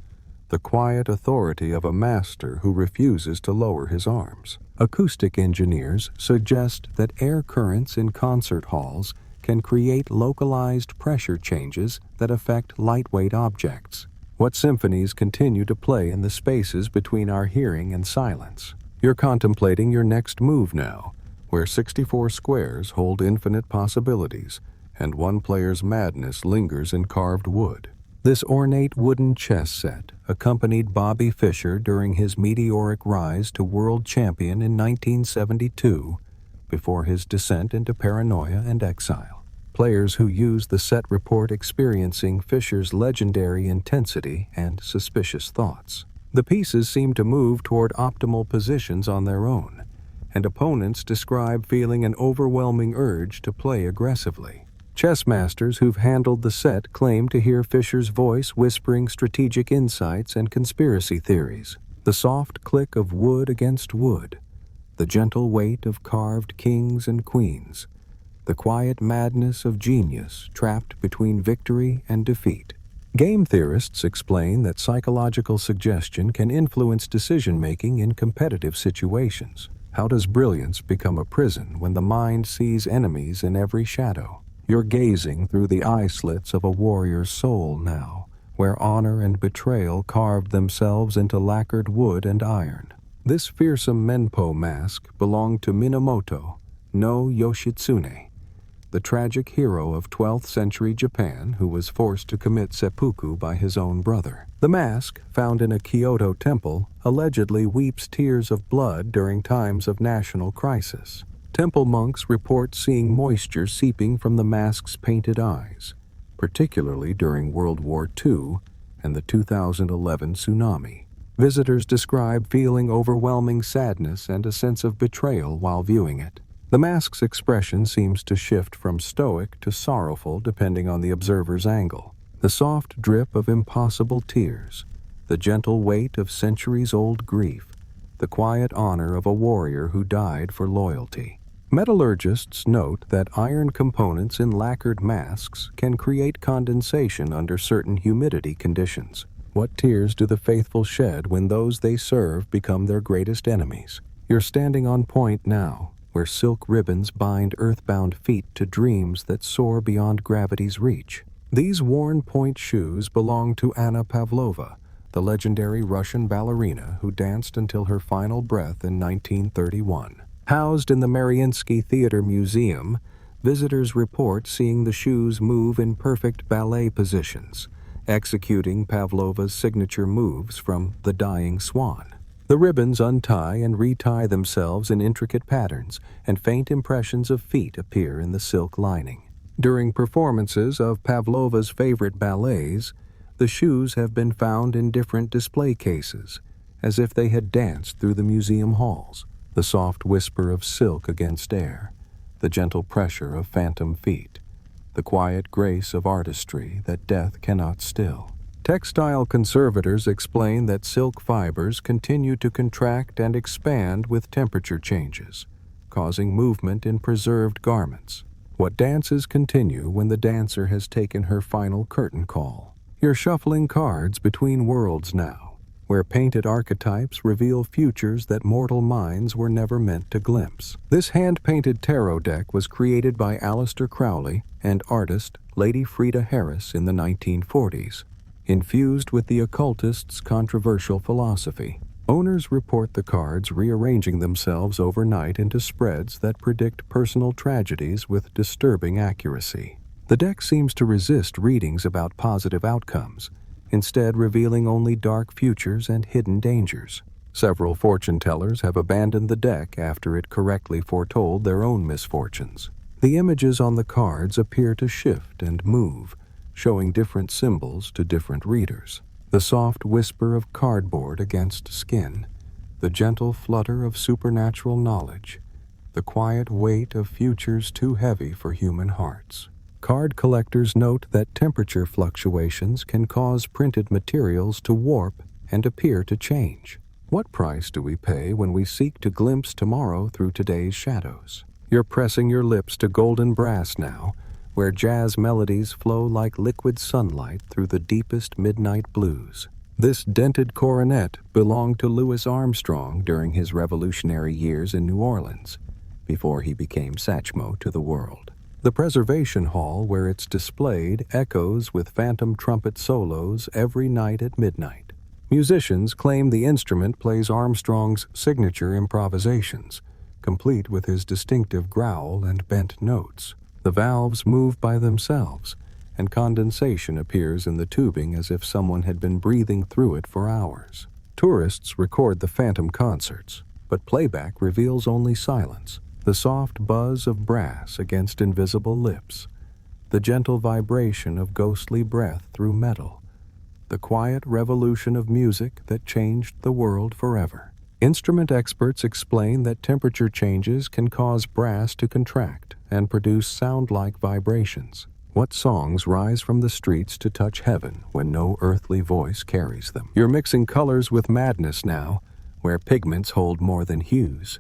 the quiet authority of a master who refuses to lower his arms. Acoustic engineers suggest that air currents in concert halls can create localized pressure changes that affect lightweight objects. What symphonies continue to play in the spaces between our hearing and silence? You're contemplating your next move now, where 64 squares hold infinite possibilities, and one player's madness lingers in carved wood. This ornate wooden chess set accompanied Bobby Fischer during his meteoric rise to world champion in 1972, before his descent into paranoia and exile. Players who used the set report experiencing Fischer's legendary intensity and suspicious thoughts. The pieces seemed to move toward optimal positions on their own, and opponents describe feeling an overwhelming urge to play aggressively. Chess masters who've handled the set claim to hear Fischer's voice whispering strategic insights and conspiracy theories. The soft click of wood against wood, the gentle weight of carved kings and queens, the quiet madness of genius trapped between victory and defeat. Game theorists explain that psychological suggestion can influence decision-making in competitive situations. How does brilliance become a prison when the mind sees enemies in every shadow? You're gazing through the eye slits of a warrior's soul now, where honor and betrayal carved themselves into lacquered wood and iron. This fearsome Menpo mask belonged to Minamoto no Yoshitsune, the tragic hero of 12th century Japan who was forced to commit seppuku by his own brother. The mask, found in a Kyoto temple, allegedly weeps tears of blood during times of national crisis. Temple monks report seeing moisture seeping from the mask's painted eyes, particularly during World War II and the 2011 tsunami. Visitors describe feeling overwhelming sadness and a sense of betrayal while viewing it. The mask's expression seems to shift from stoic to sorrowful depending on the observer's angle. The soft drip of impossible tears, the gentle weight of centuries-old grief, the quiet honor of a warrior who died for loyalty. Metallurgists note that iron components in lacquered masks can create condensation under certain humidity conditions. What tears do the faithful shed when those they serve become their greatest enemies? You're standing on point now, where silk ribbons bind earthbound feet to dreams that soar beyond gravity's reach. These worn point shoes belong to Anna Pavlova, the legendary Russian ballerina who danced until her final breath in 1931. Housed in the Mariinsky Theater Museum, visitors report seeing the shoes move in perfect ballet positions, executing Pavlova's signature moves from The Dying Swan. The ribbons untie and retie themselves in intricate patterns, and faint impressions of feet appear in the silk lining. During performances of Pavlova's favorite ballets, the shoes have been found in different display cases, as if they had danced through the museum halls. The soft whisper of silk against air, the gentle pressure of phantom feet, the quiet grace of artistry that death cannot still. Textile conservators explain that silk fibers continue to contract and expand with temperature changes, causing movement in preserved garments. What dances continue when the dancer has taken her final curtain call. You're shuffling cards between worlds now, where painted archetypes reveal futures that mortal minds were never meant to glimpse. This hand-painted tarot deck was created by Aleister Crowley and artist Lady Frida Harris in the 1940s, infused with the occultist's controversial philosophy. Owners report the cards rearranging themselves overnight into spreads that predict personal tragedies with disturbing accuracy. The deck seems to resist readings about positive outcomes, instead revealing only dark futures and hidden dangers. Several fortune tellers have abandoned the deck after it correctly foretold their own misfortunes. The images on the cards appear to shift and move, showing different symbols to different readers. The soft whisper of cardboard against skin, the gentle flutter of supernatural knowledge, the quiet weight of futures too heavy for human hearts. Card collectors note that temperature fluctuations can cause printed materials to warp and appear to change. What price do we pay when we seek to glimpse tomorrow through today's shadows? You're pressing your lips to golden brass now, where jazz melodies flow like liquid sunlight through the deepest midnight blues. This dented coronet belonged to Louis Armstrong during his revolutionary years in New Orleans, before he became Satchmo to the world. The preservation hall where it's displayed echoes with phantom trumpet solos every night at midnight. Musicians claim the instrument plays Armstrong's signature improvisations, complete with his distinctive growl and bent notes. The valves move by themselves, and condensation appears in the tubing as if someone had been breathing through it for hours. Tourists record the phantom concerts, but playback reveals only silence. The soft buzz of brass against invisible lips, the gentle vibration of ghostly breath through metal, the quiet revolution of music that changed the world forever. Instrument experts explain that temperature changes can cause brass to contract and produce sound-like vibrations. What songs rise from the streets to touch heaven when no earthly voice carries them? You're mixing colors with madness now, where pigments hold more than hues.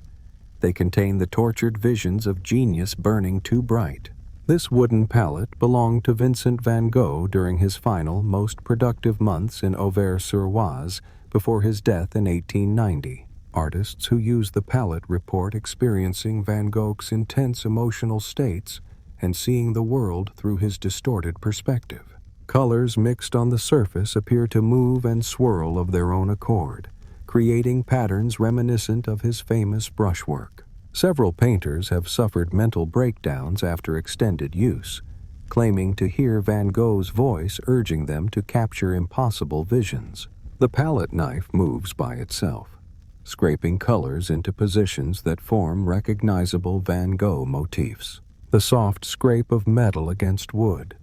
They contain the tortured visions of genius burning too bright. This wooden palette belonged to Vincent van Gogh during his final, most productive months in Auvers-sur-Oise before his death in 1890. Artists who use the palette report experiencing Van Gogh's intense emotional states and seeing the world through his distorted perspective. Colors mixed on the surface appear to move and swirl of their own accord, creating patterns reminiscent of his famous brushwork. Several painters have suffered mental breakdowns after extended use, claiming to hear Van Gogh's voice urging them to capture impossible visions. The palette knife moves by itself, scraping colors into positions that form recognizable Van Gogh motifs. The soft scrape of metal against wood,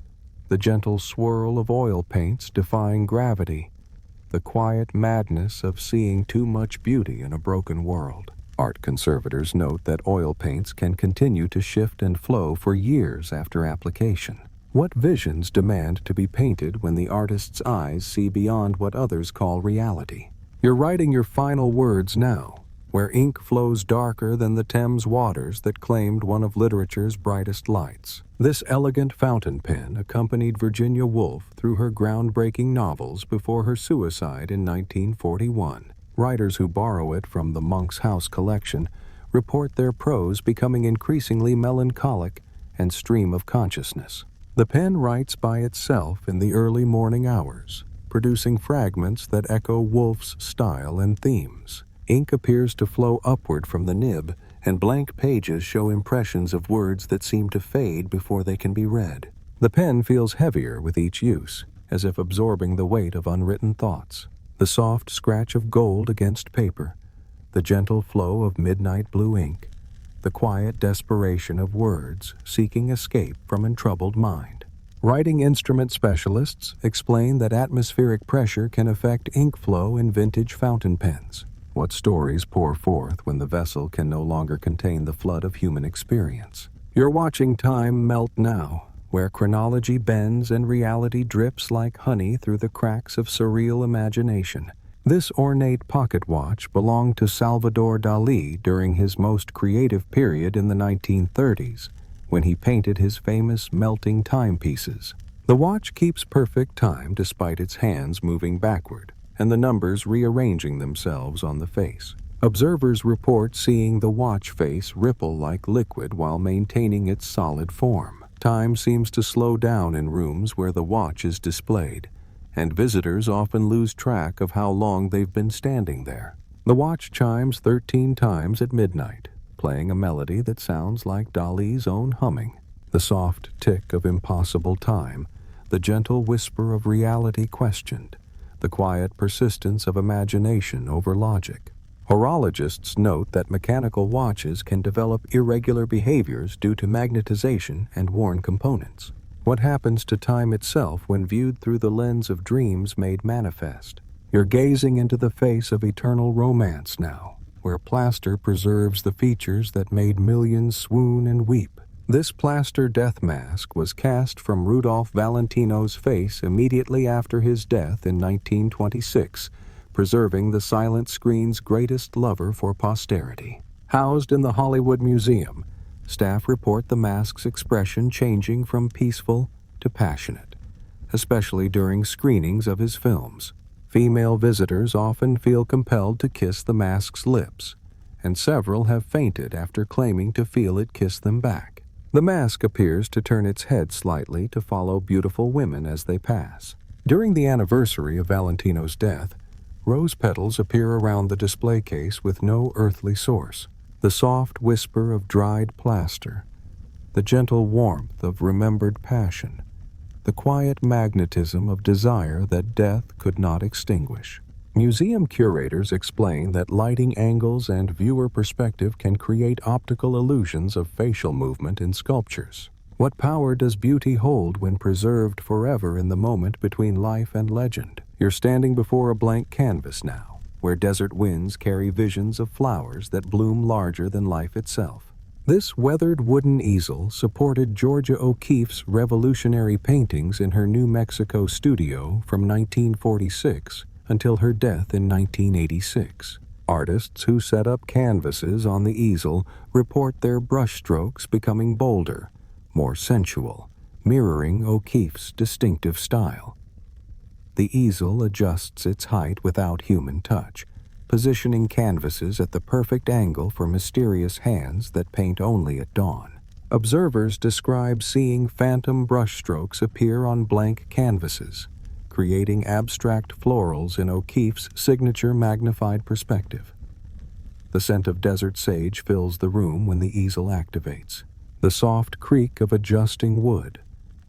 the gentle swirl of oil paints defying gravity, the quiet madness of seeing too much beauty in a broken world. Art conservators note that oil paints can continue to shift and flow for years after application. What visions demand to be painted when the artist's eyes see beyond what others call reality? You're writing your final words now, where ink flows darker than the Thames waters that claimed one of literature's brightest lights. This elegant fountain pen accompanied Virginia Woolf through her groundbreaking novels before her suicide in 1941. Writers who borrow it from the Monk's House collection report their prose becoming increasingly melancholic and stream of consciousness. The pen writes by itself in the early morning hours, producing fragments that echo Woolf's style and themes. Ink appears to flow upward from the nib, and blank pages show impressions of words that seem to fade before they can be read. The pen feels heavier with each use, as if absorbing the weight of unwritten thoughts. The soft scratch of gold against paper, the gentle flow of midnight blue ink, the quiet desperation of words seeking escape from a troubled mind. Writing instrument specialists explain that atmospheric pressure can affect ink flow in vintage fountain pens. What stories pour forth when the vessel can no longer contain the flood of human experience? You're watching time melt now, where chronology bends and reality drips like honey through the cracks of surreal imagination. This ornate pocket watch belonged to Salvador Dalí during his most creative period in the 1930s, when he painted his famous melting timepieces. The watch keeps perfect time despite its hands moving backward, and the numbers rearranging themselves on the face. Observers report seeing the watch face ripple like liquid while maintaining its solid form. Time seems to slow down in rooms where the watch is displayed, and visitors often lose track of how long they've been standing there. The watch chimes 13 times at midnight, playing a melody that sounds like Dalí's own humming. The soft tick of impossible time, the gentle whisper of reality questioned, the quiet persistence of imagination over logic. Horologists note that mechanical watches can develop irregular behaviors due to magnetization and worn components. What happens to time itself when viewed through the lens of dreams made manifest? You're gazing into the face of eternal romance now, where plaster preserves the features that made millions swoon and weep. This plaster death mask was cast from Rudolph Valentino's face immediately after his death in 1926, preserving the silent screen's greatest lover for posterity. Housed in the Hollywood Museum, staff report the mask's expression changing from peaceful to passionate, especially during screenings of his films. Female visitors often feel compelled to kiss the mask's lips, and several have fainted after claiming to feel it kiss them back. The mask appears to turn its head slightly to follow beautiful women as they pass. During the anniversary of Valentino's death, rose petals appear around the display case with no earthly source. The soft whisper of dried plaster, the gentle warmth of remembered passion, the quiet magnetism of desire that death could not extinguish. Museum curators explain that lighting angles and viewer perspective can create optical illusions of facial movement in sculptures. What power does beauty hold when preserved forever in the moment between life and legend? You're standing before a blank canvas now, where desert winds carry visions of flowers that bloom larger than life itself. This weathered wooden easel supported Georgia O'Keeffe's revolutionary paintings in her New Mexico studio from 1946 until her death in 1986. Artists who set up canvases on the easel report their brushstrokes becoming bolder, more sensual, mirroring O'Keeffe's distinctive style. The easel adjusts its height without human touch, positioning canvases at the perfect angle for mysterious hands that paint only at dawn. Observers describe seeing phantom brushstrokes appear on blank canvases, creating abstract florals in O'Keeffe's signature magnified perspective. The scent of desert sage fills the room when the easel activates. The soft creak of adjusting wood,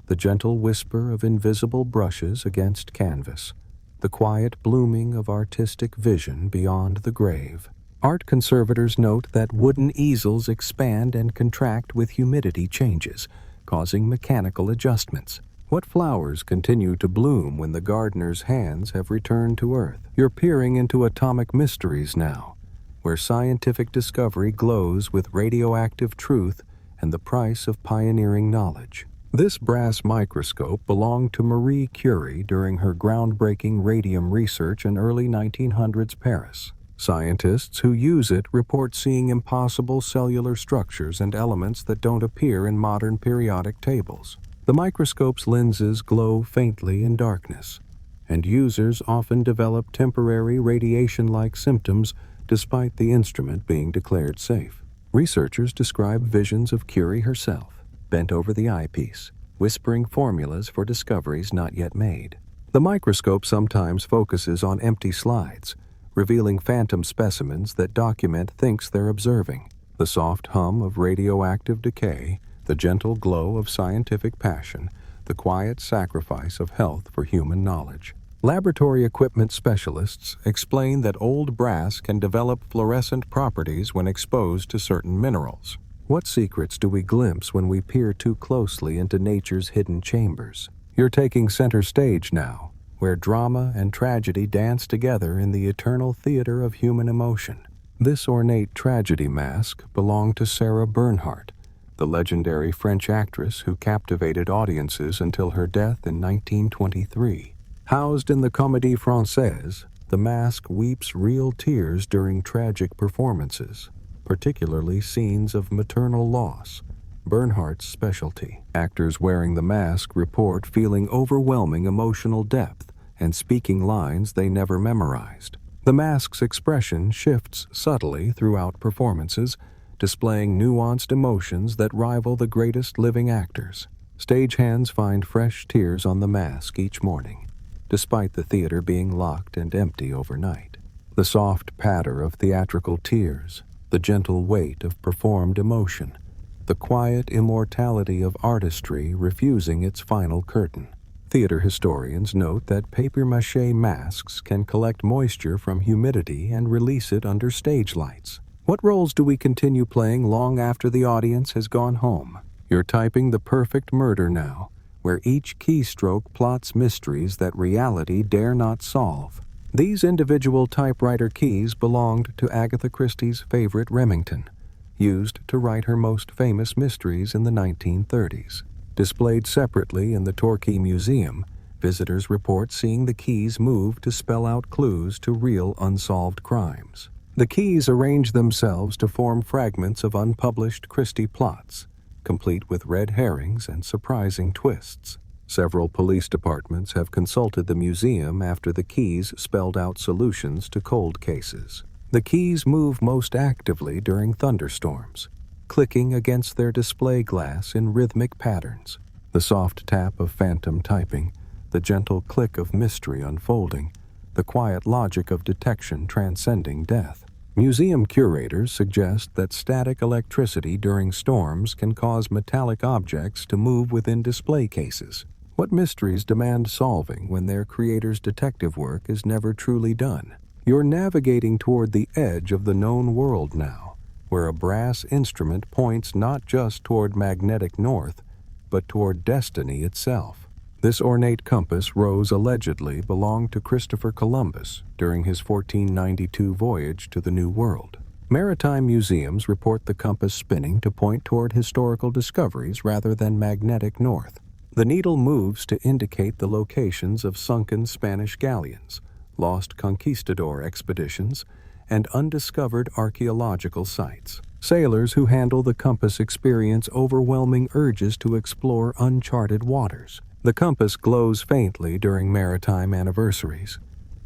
the gentle whisper of invisible brushes against canvas, the quiet blooming of artistic vision beyond the grave. Art conservators note that wooden easels expand and contract with humidity changes, causing mechanical adjustments. What flowers continue to bloom when the gardener's hands have returned to earth? You're peering into atomic mysteries now, where scientific discovery glows with radioactive truth and the price of pioneering knowledge. This brass microscope belonged to Marie Curie during her groundbreaking radium research in early 1900s Paris. Scientists who use it report seeing impossible cellular structures and elements that don't appear in modern periodic tables. The microscope's lenses glow faintly in darkness, and users often develop temporary radiation-like symptoms despite the instrument being declared safe. Researchers describe visions of Curie herself, bent over the eyepiece, whispering formulas for discoveries not yet made. The microscope sometimes focuses on empty slides, revealing phantom specimens that document things they're observing. The soft hum of radioactive decay, the gentle glow of scientific passion, the quiet sacrifice of health for human knowledge. Laboratory equipment specialists explain that old brass can develop fluorescent properties when exposed to certain minerals. What secrets do we glimpse when we peer too closely into nature's hidden chambers? You're taking center stage now, where drama and tragedy dance together in the eternal theater of human emotion. This ornate tragedy mask belonged to Sarah Bernhardt, the legendary French actress who captivated audiences until her death in 1923. Housed in the Comédie Française, the mask weeps real tears during tragic performances, particularly scenes of maternal loss, Bernhardt's specialty. Actors wearing the mask report feeling overwhelming emotional depth and speaking lines they never memorized. The mask's expression shifts subtly throughout performances, displaying nuanced emotions that rival the greatest living actors. Stagehands find fresh tears on the mask each morning, despite the theater being locked and empty overnight. The soft patter of theatrical tears, the gentle weight of performed emotion, the quiet immortality of artistry refusing its final curtain. Theater historians note that papier-mâché masks can collect moisture from humidity and release it under stage lights. What roles do we continue playing long after the audience has gone home? You're typing the perfect murder now, where each keystroke plots mysteries that reality dare not solve. These individual typewriter keys belonged to Agatha Christie's favorite Remington, used to write her most famous mysteries in the 1930s. Displayed separately in the Torquay Museum, visitors report seeing the keys move to spell out clues to real unsolved crimes. The keys arrange themselves to form fragments of unpublished Christie plots, complete with red herrings and surprising twists. Several police departments have consulted the museum after the keys spelled out solutions to cold cases. The keys move most actively during thunderstorms, clicking against their display glass in rhythmic patterns. The soft tap of phantom typing, the gentle click of mystery unfolding, the quiet logic of detection transcending death. Museum curators suggest that static electricity during storms can cause metallic objects to move within display cases. What mysteries demand solving when their creators' detective work is never truly done? You're navigating toward the edge of the known world now, where a brass instrument points not just toward magnetic north, but toward destiny itself. This ornate compass rose allegedly belonged to Christopher Columbus during his 1492 voyage to the New World. Maritime museums report the compass spinning to point toward historical discoveries rather than magnetic north. The needle moves to indicate the locations of sunken Spanish galleons, lost conquistador expeditions, and undiscovered archaeological sites. Sailors who handle the compass experience overwhelming urges to explore uncharted waters. The compass glows faintly during maritime anniversaries,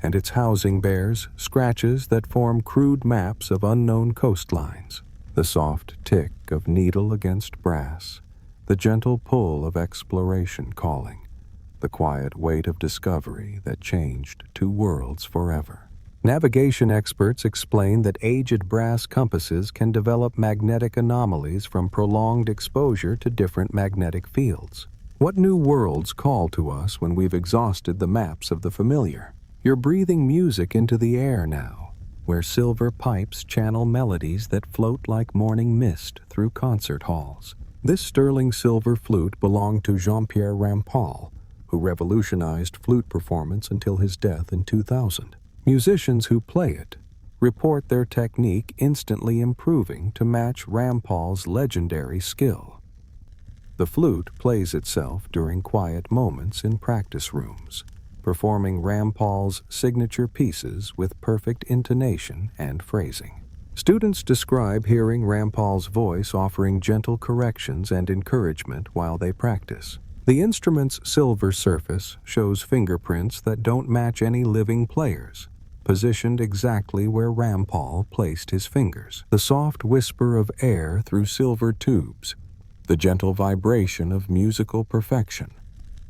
and its housing bears scratches that form crude maps of unknown coastlines. The soft tick of needle against brass, the gentle pull of exploration calling, the quiet weight of discovery that changed two worlds forever. Navigation experts explain that aged brass compasses can develop magnetic anomalies from prolonged exposure to different magnetic fields. What new worlds call to us when we've exhausted the maps of the familiar? You're breathing music into the air now, where silver pipes channel melodies that float like morning mist through concert halls. This sterling silver flute belonged to Jean-Pierre Rampal, who revolutionized flute performance until his death in 2000. Musicians who play it report their technique instantly improving to match Rampal's legendary skill. The flute plays itself during quiet moments in practice rooms, performing Rampal's signature pieces with perfect intonation and phrasing. Students describe hearing Rampal's voice offering gentle corrections and encouragement while they practice. The instrument's silver surface shows fingerprints that don't match any living players, positioned exactly where Rampal placed his fingers. The soft whisper of air through silver tubes, the gentle vibration of musical perfection,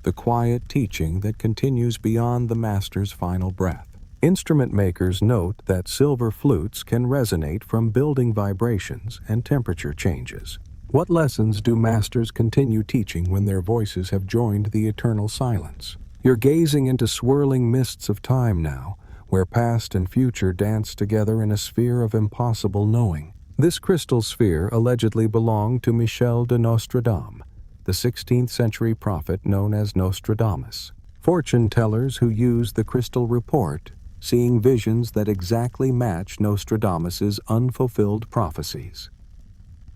the quiet teaching that continues beyond the master's final breath. Instrument makers note that silver flutes can resonate from building vibrations and temperature changes. What lessons do masters continue teaching when their voices have joined the eternal silence? You're gazing into swirling mists of time now, where past and future dance together in a sphere of impossible knowing. This crystal sphere allegedly belonged to Michel de Nostradam, the 16th century prophet known as Nostradamus. Fortune tellers who use the crystal report, seeing visions that exactly match Nostradamus's unfulfilled prophecies.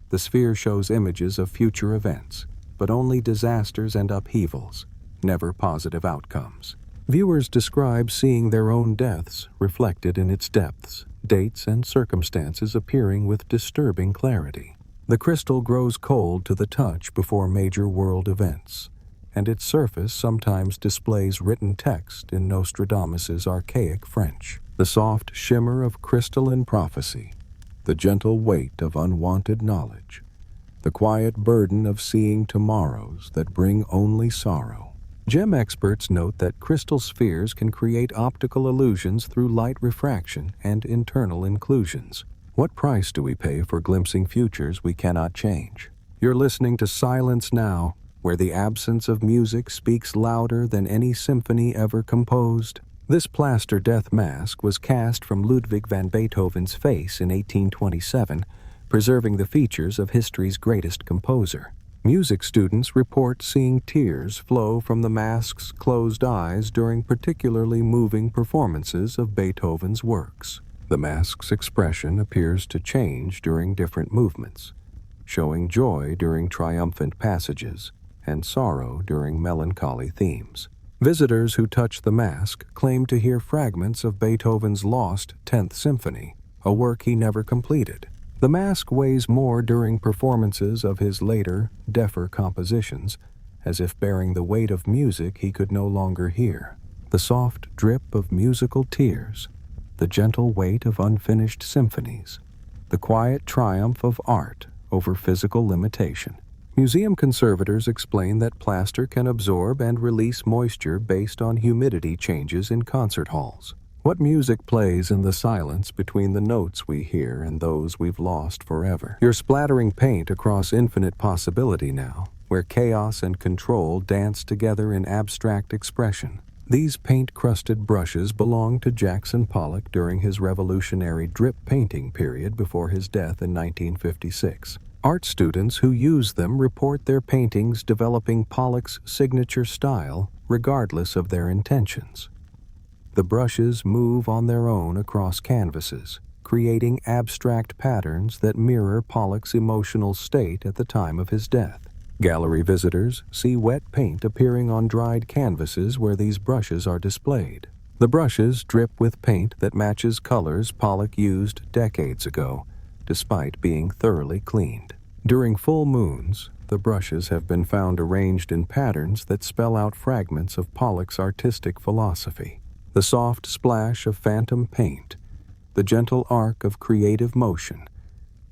The sphere shows images of future events, but only disasters and upheavals, never positive outcomes. Viewers describe seeing their own deaths reflected in its depths, dates and circumstances appearing with disturbing clarity. The crystal grows cold to the touch before major world events, and its surface sometimes displays written text in Nostradamus's archaic French. The soft shimmer of crystalline prophecy, the gentle weight of unwanted knowledge, the quiet burden of seeing tomorrows that bring only sorrow. Gem experts note that crystal spheres can create optical illusions through light refraction and internal inclusions. What price do we pay for glimpsing futures we cannot change? You're listening to Silence Now, where the absence of music speaks louder than any symphony ever composed. This plaster death mask was cast from Ludwig van Beethoven's face in 1827, preserving the features of history's greatest composer. Music students report seeing tears flow from the mask's closed eyes during particularly moving performances of Beethoven's works. The mask's expression appears to change during different movements, showing joy during triumphant passages and sorrow during melancholy themes. Visitors who touch the mask claim to hear fragments of Beethoven's lost 10th Symphony, a work he never completed. The mask weighs more during performances of his later, deafer compositions, as if bearing the weight of music he could no longer hear. The soft drip of musical tears, the gentle weight of unfinished symphonies, the quiet triumph of art over physical limitation. Museum conservators explain that plaster can absorb and release moisture based on humidity changes in concert halls. What music plays in the silence between the notes we hear and those we've lost forever? You're splattering paint across infinite possibility now, where chaos and control dance together in abstract expression. These paint-crusted brushes belong to Jackson Pollock during his revolutionary drip painting period before his death in 1956. Art students who use them report their paintings developing Pollock's signature style regardless of their intentions. The brushes move on their own across canvases, creating abstract patterns that mirror Pollock's emotional state at the time of his death. Gallery visitors see wet paint appearing on dried canvases where these brushes are displayed. The brushes drip with paint that matches colors Pollock used decades ago, despite being thoroughly cleaned. During full moons, the brushes have been found arranged in patterns that spell out fragments of Pollock's artistic philosophy. The soft splash of phantom paint, the gentle arc of creative motion,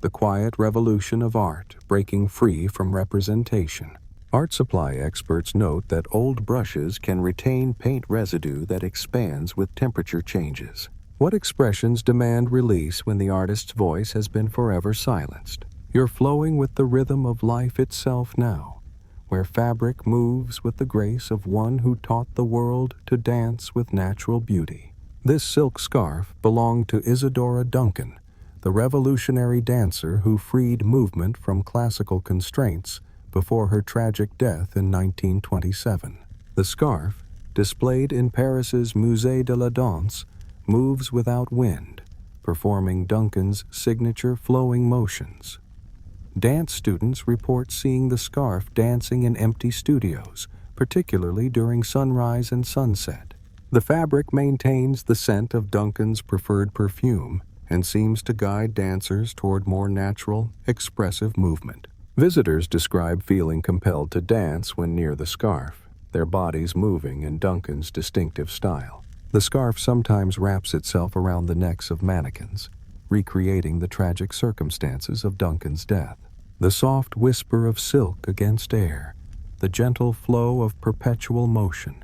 the quiet revolution of art breaking free from representation. Art supply experts note that old brushes can retain paint residue that expands with temperature changes. What expressions demand release when the artist's voice has been forever silenced? You're flowing with the rhythm of life itself now, where fabric moves with the grace of one who taught the world to dance with natural beauty. This silk scarf belonged to Isadora Duncan, the revolutionary dancer who freed movement from classical constraints before her tragic death in 1927. The scarf, displayed in Paris's Musée de la Danse, moves without wind, performing Duncan's signature flowing motions. Dance students report seeing the scarf dancing in empty studios, particularly during sunrise and sunset. The fabric maintains the scent of Duncan's preferred perfume and seems to guide dancers toward more natural, expressive movement. Visitors describe feeling compelled to dance when near the scarf, their bodies moving in Duncan's distinctive style. The scarf sometimes wraps itself around the necks of mannequins, recreating the tragic circumstances of Duncan's death. The soft whisper of silk against air, the gentle flow of perpetual motion,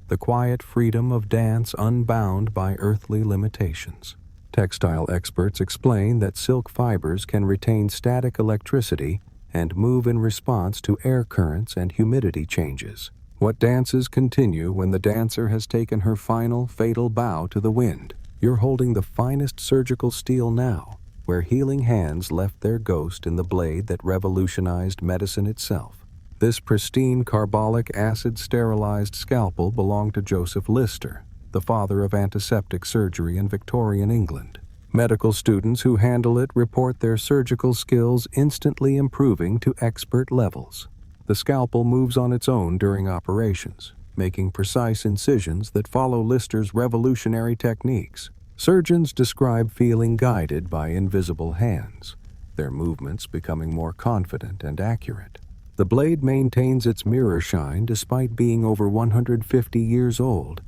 the quiet freedom of dance unbound by earthly limitations. Textile experts explain that silk fibers can retain static electricity and move in response to air currents and humidity changes. What dances continue when the dancer has taken her final fatal bow to the wind? You're holding the finest surgical steel now, where healing hands left their ghost in the blade that revolutionized medicine itself. This pristine carbolic acid sterilized scalpel belonged to Joseph Lister, the father of antiseptic surgery in Victorian England. Medical students who handle it report their surgical skills instantly improving to expert levels. The scalpel moves on its own during operations, making precise incisions that follow Lister's revolutionary techniques. Surgeons describe feeling guided by invisible hands, their movements becoming more confident and accurate. The blade maintains its mirror shine despite being over 150 years old,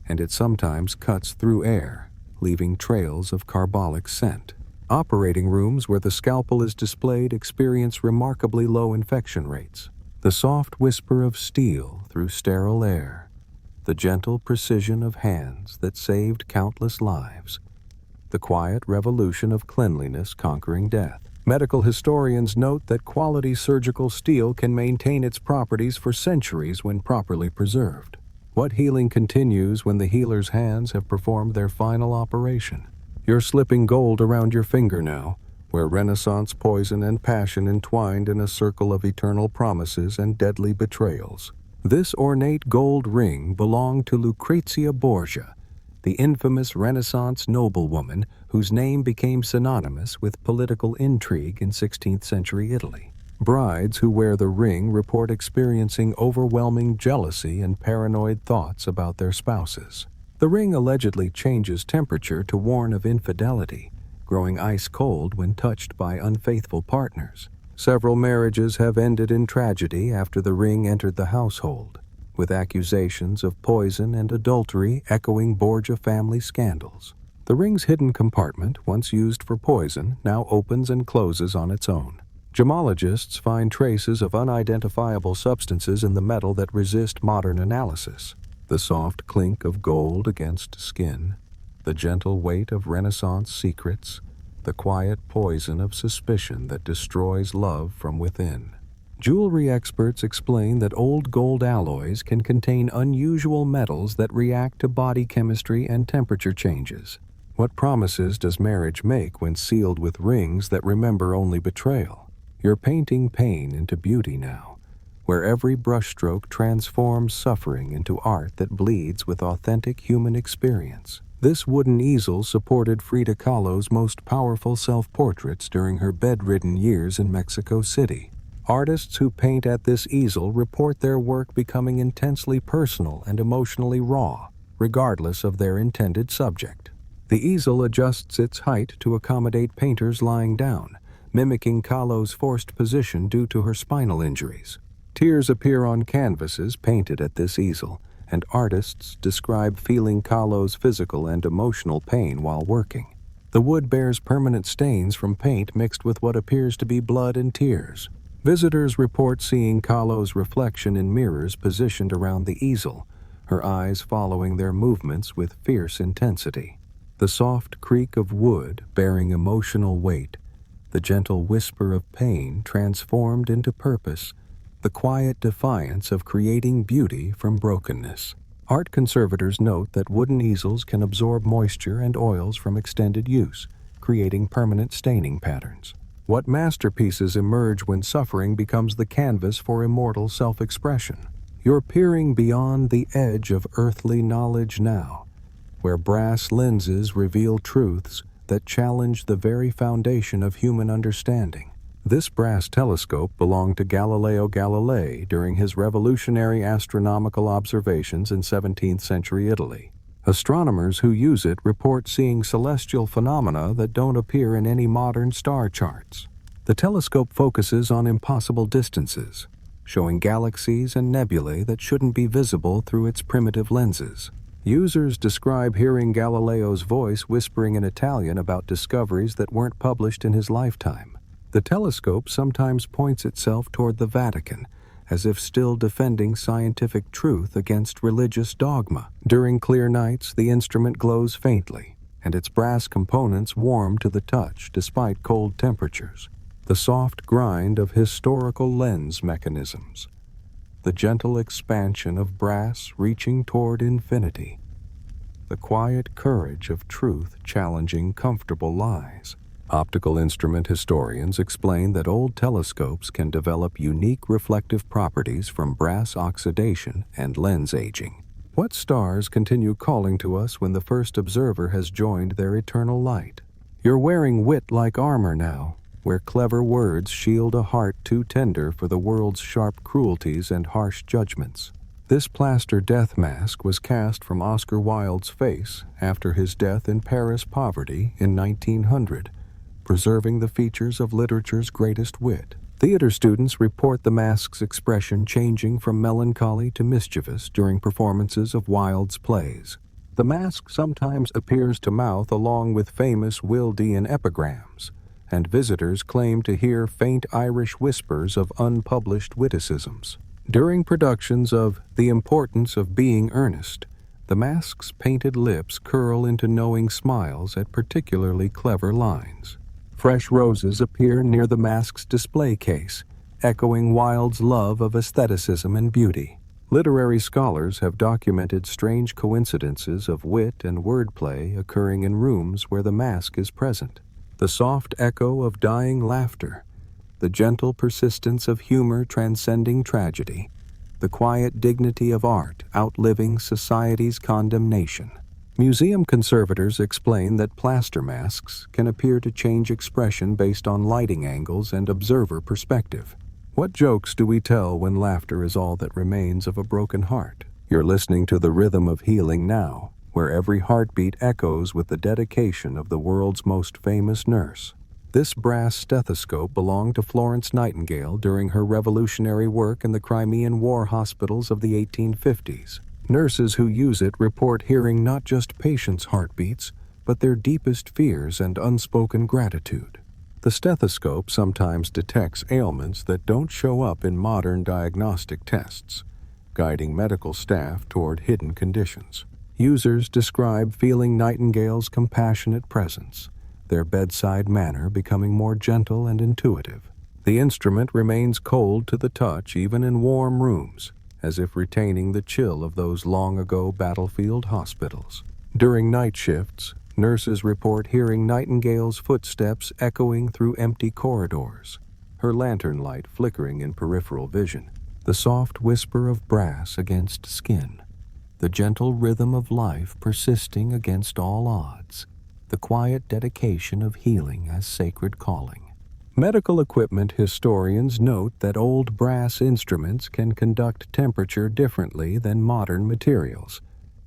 and it sometimes cuts through air, leaving trails of carbolic scent. Operating rooms where the scalpel is displayed experience remarkably low infection rates. The soft whisper of steel through sterile air, the gentle precision of hands that saved countless lives, the quiet revolution of cleanliness conquering death. Medical historians note that quality surgical steel can maintain its properties for centuries when properly preserved. What healing continues when the healer's hands have performed their final operation? You're slipping gold around your finger now, where Renaissance poison and passion entwined in a circle of eternal promises and deadly betrayals. This ornate gold ring belonged to Lucrezia Borgia, the infamous Renaissance noblewoman whose name became synonymous with political intrigue in 16th century Italy. Brides who wear the ring report experiencing overwhelming jealousy and paranoid thoughts about their spouses. The ring allegedly changes temperature to warn of infidelity, growing ice cold when touched by unfaithful partners. Several marriages have ended in tragedy after the ring entered the household, with accusations of poison and adultery echoing Borgia family scandals. The ring's hidden compartment, once used for poison, now opens and closes on its own. Gemologists find traces of unidentifiable substances in the metal that resist modern analysis. The soft clink of gold against skin, the gentle weight of Renaissance secrets, the quiet poison of suspicion that destroys love from within. Jewelry experts explain that old gold alloys can contain unusual metals that react to body chemistry and temperature changes. What promises does marriage make when sealed with rings that remember only betrayal? You're painting pain into beauty now, where every brushstroke transforms suffering into art that bleeds with authentic human experience. This wooden easel supported Frida Kahlo's most powerful self-portraits during her bedridden years in Mexico City. Artists who paint at this easel report their work becoming intensely personal and emotionally raw, regardless of their intended subject. The easel adjusts its height to accommodate painters lying down, mimicking Kahlo's forced position due to her spinal injuries. Tears appear on canvases painted at this easel, and artists describe feeling Kahlo's physical and emotional pain while working. The wood bears permanent stains from paint mixed with what appears to be blood and tears. Visitors report seeing Kahlo's reflection in mirrors positioned around the easel, her eyes following their movements with fierce intensity. The soft creak of wood bearing emotional weight, the gentle whisper of pain transformed into purpose, the quiet defiance of creating beauty from brokenness. Art conservators note that wooden easels can absorb moisture and oils from extended use, creating permanent staining patterns. What masterpieces emerge when suffering becomes the canvas for immortal self-expression? You're peering beyond the edge of earthly knowledge now, where brass lenses reveal truths that challenge the very foundation of human understanding. This brass telescope belonged to Galileo Galilei during his revolutionary astronomical observations in 17th century Italy. Astronomers who use it report seeing celestial phenomena that don't appear in any modern star charts. The telescope focuses on impossible distances, showing galaxies and nebulae that shouldn't be visible through its primitive lenses. Users describe hearing Galileo's voice whispering in Italian about discoveries that weren't published in his lifetime. The telescope sometimes points itself toward the Vatican, as if still defending scientific truth against religious dogma. During clear nights, the instrument glows faintly, and its brass components warm to the touch despite cold temperatures. The soft grind of historical lens mechanisms, the gentle expansion of brass reaching toward infinity, the quiet courage of truth challenging comfortable lies. Optical instrument historians explain that old telescopes can develop unique reflective properties from brass oxidation and lens aging. What stars continue calling to us when the first observer has joined their eternal light? You're wearing wit-like armor now, where clever words shield a heart too tender for the world's sharp cruelties and harsh judgments. This plaster death mask was cast from Oscar Wilde's face after his death in Paris poverty in 1900, preserving the features of literature's greatest wit. Theater students report the mask's expression changing from melancholy to mischievous during performances of Wilde's plays. The mask sometimes appears to mouth along with famous Wildean epigrams, and visitors claim to hear faint Irish whispers of unpublished witticisms. During productions of The Importance of Being Earnest, the mask's painted lips curl into knowing smiles at particularly clever lines. Fresh roses appear near the mask's display case, echoing Wilde's love of aestheticism and beauty. Literary scholars have documented strange coincidences of wit and wordplay occurring in rooms where the mask is present. The soft echo of dying laughter, the gentle persistence of humor transcending tragedy, the quiet dignity of art outliving society's condemnation. Museum conservators explain that plaster masks can appear to change expression based on lighting angles and observer perspective. What jokes do we tell when laughter is all that remains of a broken heart? You're listening to The Rhythm of Healing now, where every heartbeat echoes with the dedication of the world's most famous nurse. This brass stethoscope belonged to Florence Nightingale during her revolutionary work in the Crimean War hospitals of the 1850s. Nurses who use it report hearing not just patients' heartbeats, but their deepest fears and unspoken gratitude. The stethoscope sometimes detects ailments that don't show up in modern diagnostic tests, guiding medical staff toward hidden conditions. Users describe feeling Nightingale's compassionate presence, their bedside manner becoming more gentle and intuitive. The instrument remains cold to the touch even in warm rooms, as if retaining the chill of those long-ago battlefield hospitals. During night shifts, nurses report hearing Nightingale's footsteps echoing through empty corridors, her lantern light flickering in peripheral vision, the soft whisper of brass against skin, the gentle rhythm of life persisting against all odds, the quiet dedication of healing as sacred calling. Medical equipment historians note that old brass instruments can conduct temperature differently than modern materials,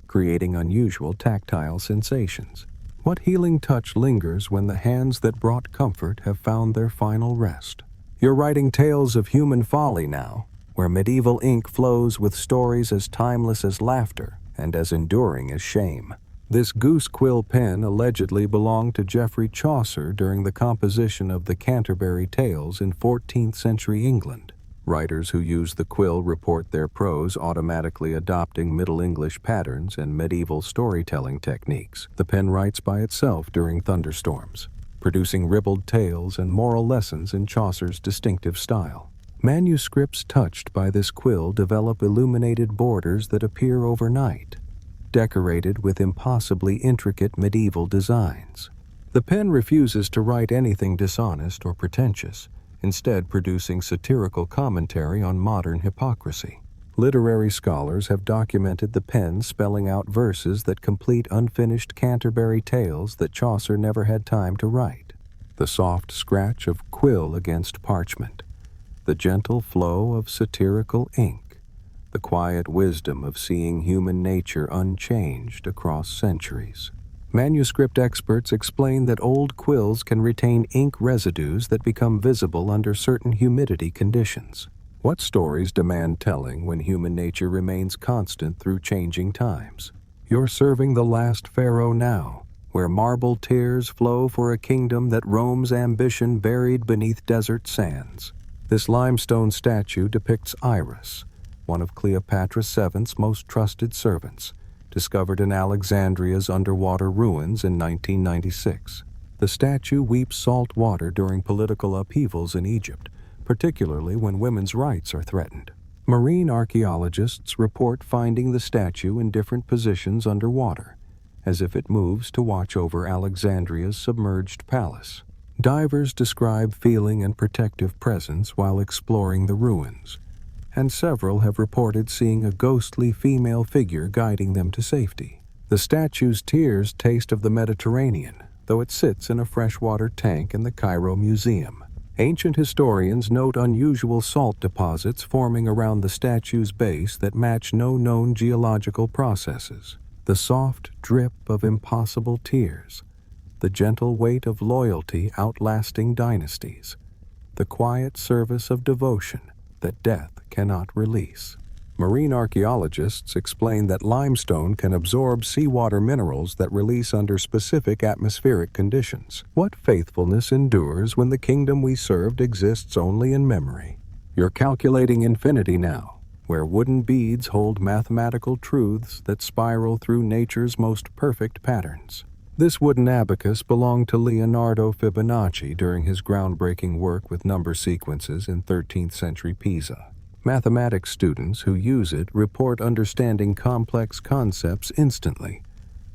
creating unusual tactile sensations. What healing touch lingers when the hands that brought comfort have found their final rest? You're writing tales of human folly now, where medieval ink flows with stories as timeless as laughter and as enduring as shame. This goose quill pen allegedly belonged to Geoffrey Chaucer during the composition of the Canterbury Tales in 14th century England. Writers who use the quill report their prose automatically adopting Middle English patterns and medieval storytelling techniques. The pen writes by itself during thunderstorms, producing ribald tales and moral lessons in Chaucer's distinctive style. Manuscripts touched by this quill develop illuminated borders that appear overnight, decorated with impossibly intricate medieval designs. The pen refuses to write anything dishonest or pretentious, instead producing satirical commentary on modern hypocrisy. Literary scholars have documented the pen spelling out verses that complete unfinished Canterbury Tales that Chaucer never had time to write. The soft scratch of quill against parchment, the gentle flow of satirical ink, the quiet wisdom of seeing human nature unchanged across centuries. Manuscript experts explain that old quills can retain ink residues that become visible under certain humidity conditions. What stories demand telling when human nature remains constant through changing times? You're serving the last pharaoh now, where marble tears flow for a kingdom that roams ambition buried beneath desert sands. This limestone statue depicts Iris, one of Cleopatra VII's most trusted servants, discovered in Alexandria's underwater ruins in 1996. The statue weeps salt water during political upheavals in Egypt, particularly when women's rights are threatened. Marine archaeologists report finding the statue in different positions underwater, as if it moves to watch over Alexandria's submerged palace. Divers describe feeling a protective presence while exploring the ruins, and several have reported seeing a ghostly female figure guiding them to safety. The statue's tears taste of the Mediterranean, though it sits in a freshwater tank in the Cairo Museum. Ancient historians note unusual salt deposits forming around the statue's base that match no known geological processes. The soft drip of impossible tears, the gentle weight of loyalty outlasting dynasties, the quiet service of devotion that death cannot release. Marine archaeologists explain that limestone can absorb seawater minerals that release under specific atmospheric conditions. What faithfulness endures when the kingdom we served exists only in memory? You're calculating infinity now, where wooden beads hold mathematical truths that spiral through nature's most perfect patterns. This wooden abacus belonged to Leonardo Fibonacci during his groundbreaking work with number sequences in 13th century Pisa. Mathematics students who use it report understanding complex concepts instantly,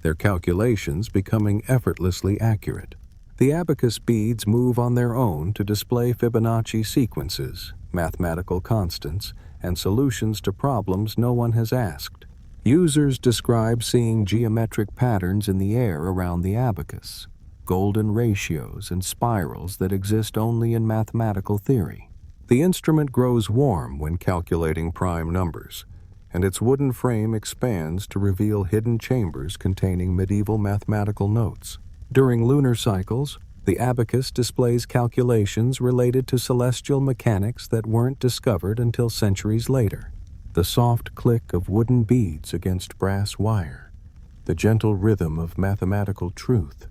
their calculations becoming effortlessly accurate. The abacus beads move on their own to display Fibonacci sequences, mathematical constants, and solutions to problems no one has asked. Users describe seeing geometric patterns in the air around the abacus, golden ratios and spirals that exist only in mathematical theory. The instrument grows warm when calculating prime numbers, and its wooden frame expands to reveal hidden chambers containing medieval mathematical notes. During lunar cycles, the abacus displays calculations related to celestial mechanics that weren't discovered until centuries later. The soft click of wooden beads against brass wire, the gentle rhythm of mathematical truth,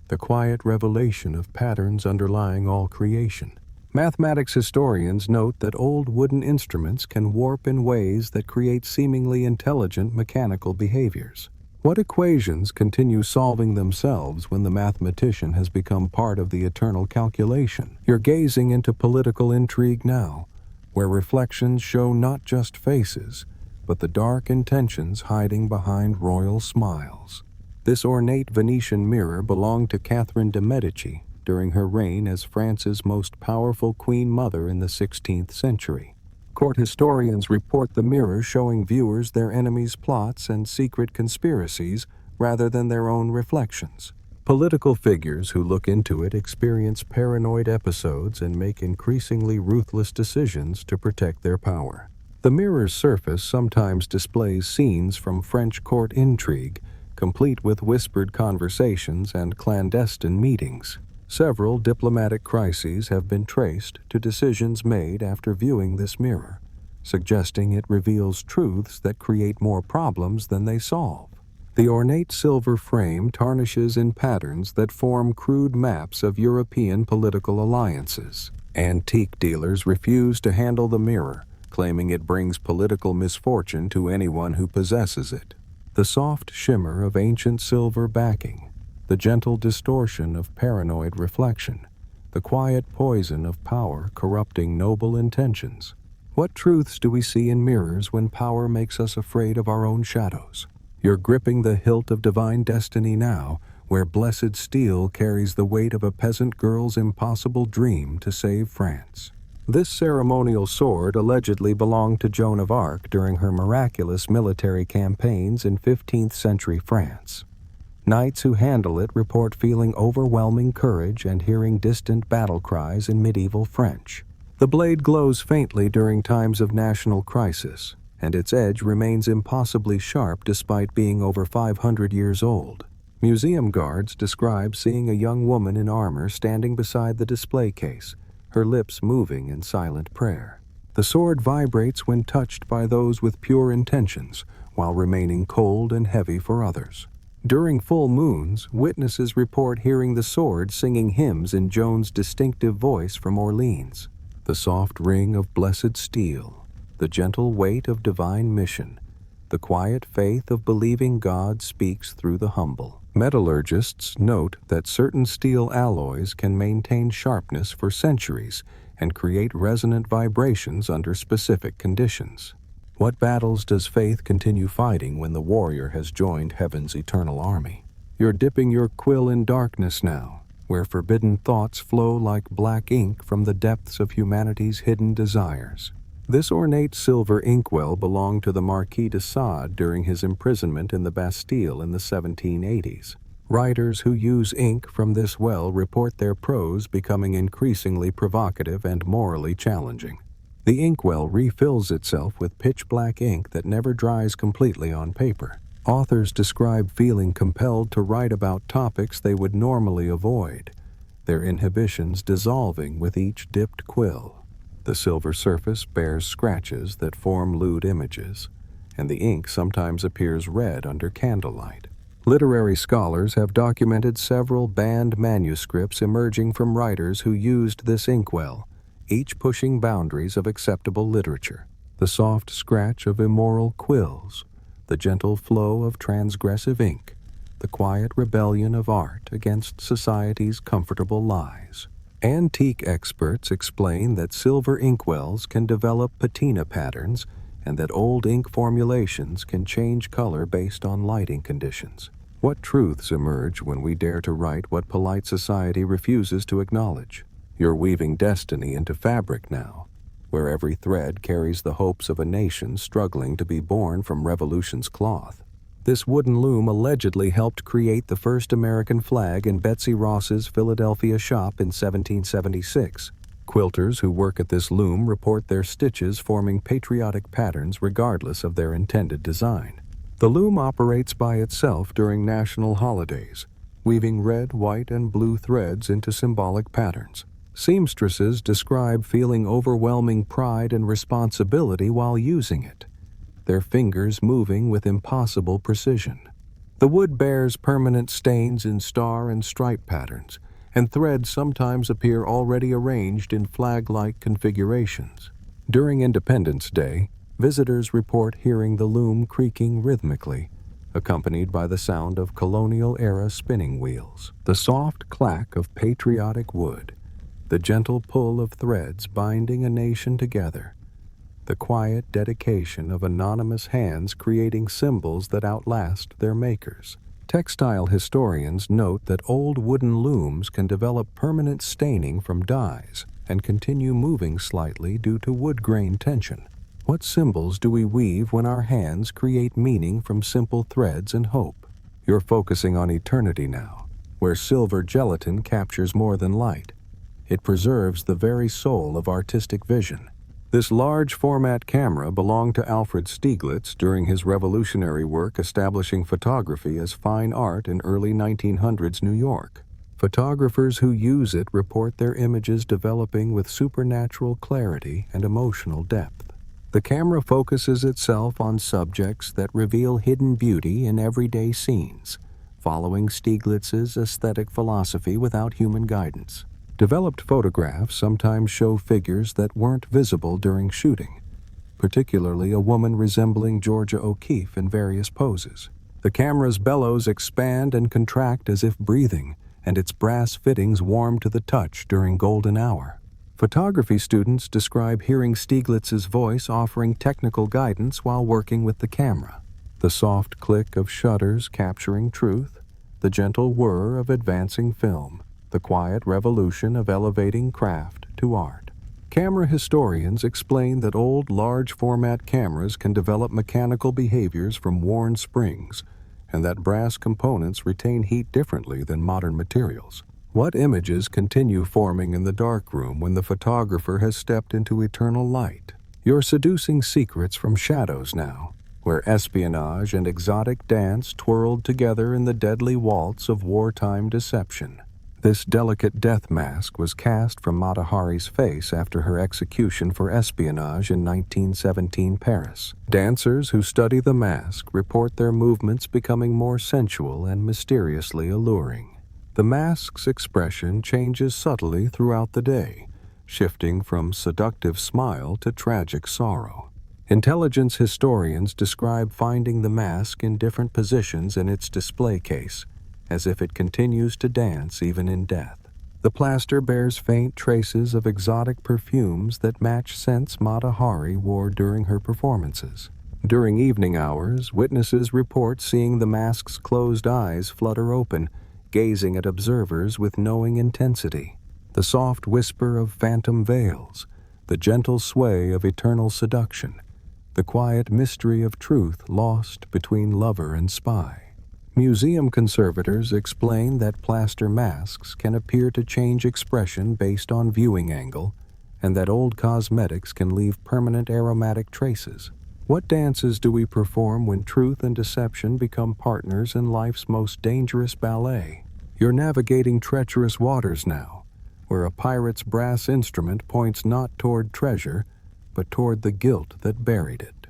the quiet revelation of patterns underlying all creation. Mathematics historians note that old wooden instruments can warp in ways that create seemingly intelligent mechanical behaviors. What equations continue solving themselves when the mathematician has become part of the eternal calculation? You're gazing into political intrigue now, where reflections show not just faces, but the dark intentions hiding behind royal smiles. This ornate Venetian mirror belonged to Catherine de' Medici during her reign as France's most powerful queen mother in the 16th century. Court historians report the mirror showing viewers their enemies' plots and secret conspiracies rather than their own reflections. Political figures who look into it experience paranoid episodes and make increasingly ruthless decisions to protect their power. The mirror's surface sometimes displays scenes from French court intrigue, complete with whispered conversations and clandestine meetings. Several diplomatic crises have been traced to decisions made after viewing this mirror, suggesting it reveals truths that create more problems than they solve. The ornate silver frame tarnishes in patterns that form crude maps of European political alliances. Antique dealers refuse to handle the mirror, claiming it brings political misfortune to anyone who possesses it. The soft shimmer of ancient silver backing, the gentle distortion of paranoid reflection, the quiet poison of power corrupting noble intentions. What truths do we see in mirrors when power makes us afraid of our own shadows? You're gripping the hilt of divine destiny now, where blessed steel carries the weight of a peasant girl's impossible dream to save France. This ceremonial sword allegedly belonged to Joan of Arc during her miraculous military campaigns in 15th century France. Knights who handle it report feeling overwhelming courage and hearing distant battle cries in medieval French. The blade glows faintly during times of national crisis, and its edge remains impossibly sharp despite being over 500 years old. Museum guards describe seeing a young woman in armor standing beside the display case, her lips moving in silent prayer. The sword vibrates when touched by those with pure intentions, while remaining cold and heavy for others. During full moons, witnesses report hearing the sword singing hymns in Joan's distinctive voice from Orleans. The soft ring of blessed steel, the gentle weight of divine mission, the quiet faith of believing God speaks through the humble. Metallurgists note that certain steel alloys can maintain sharpness for centuries and create resonant vibrations under specific conditions. What battles does faith continue fighting when the warrior has joined heaven's eternal army? You're dipping your quill in darkness now, where forbidden thoughts flow like black ink from the depths of humanity's hidden desires. This ornate silver inkwell belonged to the Marquis de Sade during his imprisonment in the Bastille in the 1780s. Writers who use ink from this well report their prose becoming increasingly provocative and morally challenging. The inkwell refills itself with pitch-black ink that never dries completely on paper. Authors describe feeling compelled to write about topics they would normally avoid, their inhibitions dissolving with each dipped quill. The silver surface bears scratches that form lewd images, and the ink sometimes appears red under candlelight. Literary scholars have documented several banned manuscripts emerging from writers who used this inkwell, each pushing boundaries of acceptable literature. The soft scratch of immoral quills, the gentle flow of transgressive ink, the quiet rebellion of art against society's comfortable lies. Antique experts explain that silver inkwells can develop patina patterns and that old ink formulations can change color based on lighting conditions. What truths emerge when we dare to write what polite society refuses to acknowledge? You're weaving destiny into fabric now, where every thread carries the hopes of a nation struggling to be born from revolution's cloth. This wooden loom allegedly helped create the first American flag in Betsy Ross's Philadelphia shop in 1776. Quilters who work at this loom report their stitches forming patriotic patterns regardless of their intended design. The loom operates by itself during national holidays, weaving red, white, and blue threads into symbolic patterns. Seamstresses describe feeling overwhelming pride and responsibility while using it, their fingers moving with impossible precision. The wood bears permanent stains in star and stripe patterns, and threads sometimes appear already arranged in flag-like configurations. During Independence Day, visitors report hearing the loom creaking rhythmically, accompanied by the sound of colonial-era spinning wheels. The soft clack of patriotic wood, the gentle pull of threads binding a nation together, the quiet dedication of anonymous hands creating symbols that outlast their makers. Textile historians note that old wooden looms can develop permanent staining from dyes and continue moving slightly due to wood grain tension. What symbols do we weave when our hands create meaning from simple threads and hope? You're focusing on eternity now, where silver gelatin captures more than light. It preserves the very soul of artistic vision. This large-format camera belonged to Alfred Stieglitz during his revolutionary work establishing photography as fine art in early 1900s New York. Photographers who use it report their images developing with supernatural clarity and emotional depth. The camera focuses itself on subjects that reveal hidden beauty in everyday scenes, following Stieglitz's aesthetic philosophy without human guidance. Developed photographs sometimes show figures that weren't visible during shooting, particularly a woman resembling Georgia O'Keeffe in various poses. The camera's bellows expand and contract as if breathing, and its brass fittings warm to the touch during golden hour. Photography students describe hearing Stieglitz's voice offering technical guidance while working with the camera. The soft click of shutters capturing truth, the gentle whir of advancing film, the quiet revolution of elevating craft to art. Camera historians explain that old large-format cameras can develop mechanical behaviors from worn springs, and that brass components retain heat differently than modern materials. What images continue forming in the darkroom when the photographer has stepped into eternal light? You're seducing secrets from shadows now, where espionage and exotic dance twirled together in the deadly waltz of wartime deception. This delicate death mask was cast from Mata Hari's face after her execution for espionage in 1917 Paris. Dancers who study the mask report their movements becoming more sensual and mysteriously alluring. The mask's expression changes subtly throughout the day, shifting from seductive smile to tragic sorrow. Intelligence historians describe finding the mask in different positions in its display case, as if it continues to dance even in death. The plaster bears faint traces of exotic perfumes that match scents Mata Hari wore during her performances. During evening hours, witnesses report seeing the mask's closed eyes flutter open, gazing at observers with knowing intensity. The soft whisper of phantom veils, the gentle sway of eternal seduction, the quiet mystery of truth lost between lover and spy. Museum conservators explain that plaster masks can appear to change expression based on viewing angle, and that old cosmetics can leave permanent aromatic traces. What dances do we perform when truth and deception become partners in life's most dangerous ballet? You're navigating treacherous waters now, where a pirate's brass instrument points not toward treasure, but toward the guilt that buried it.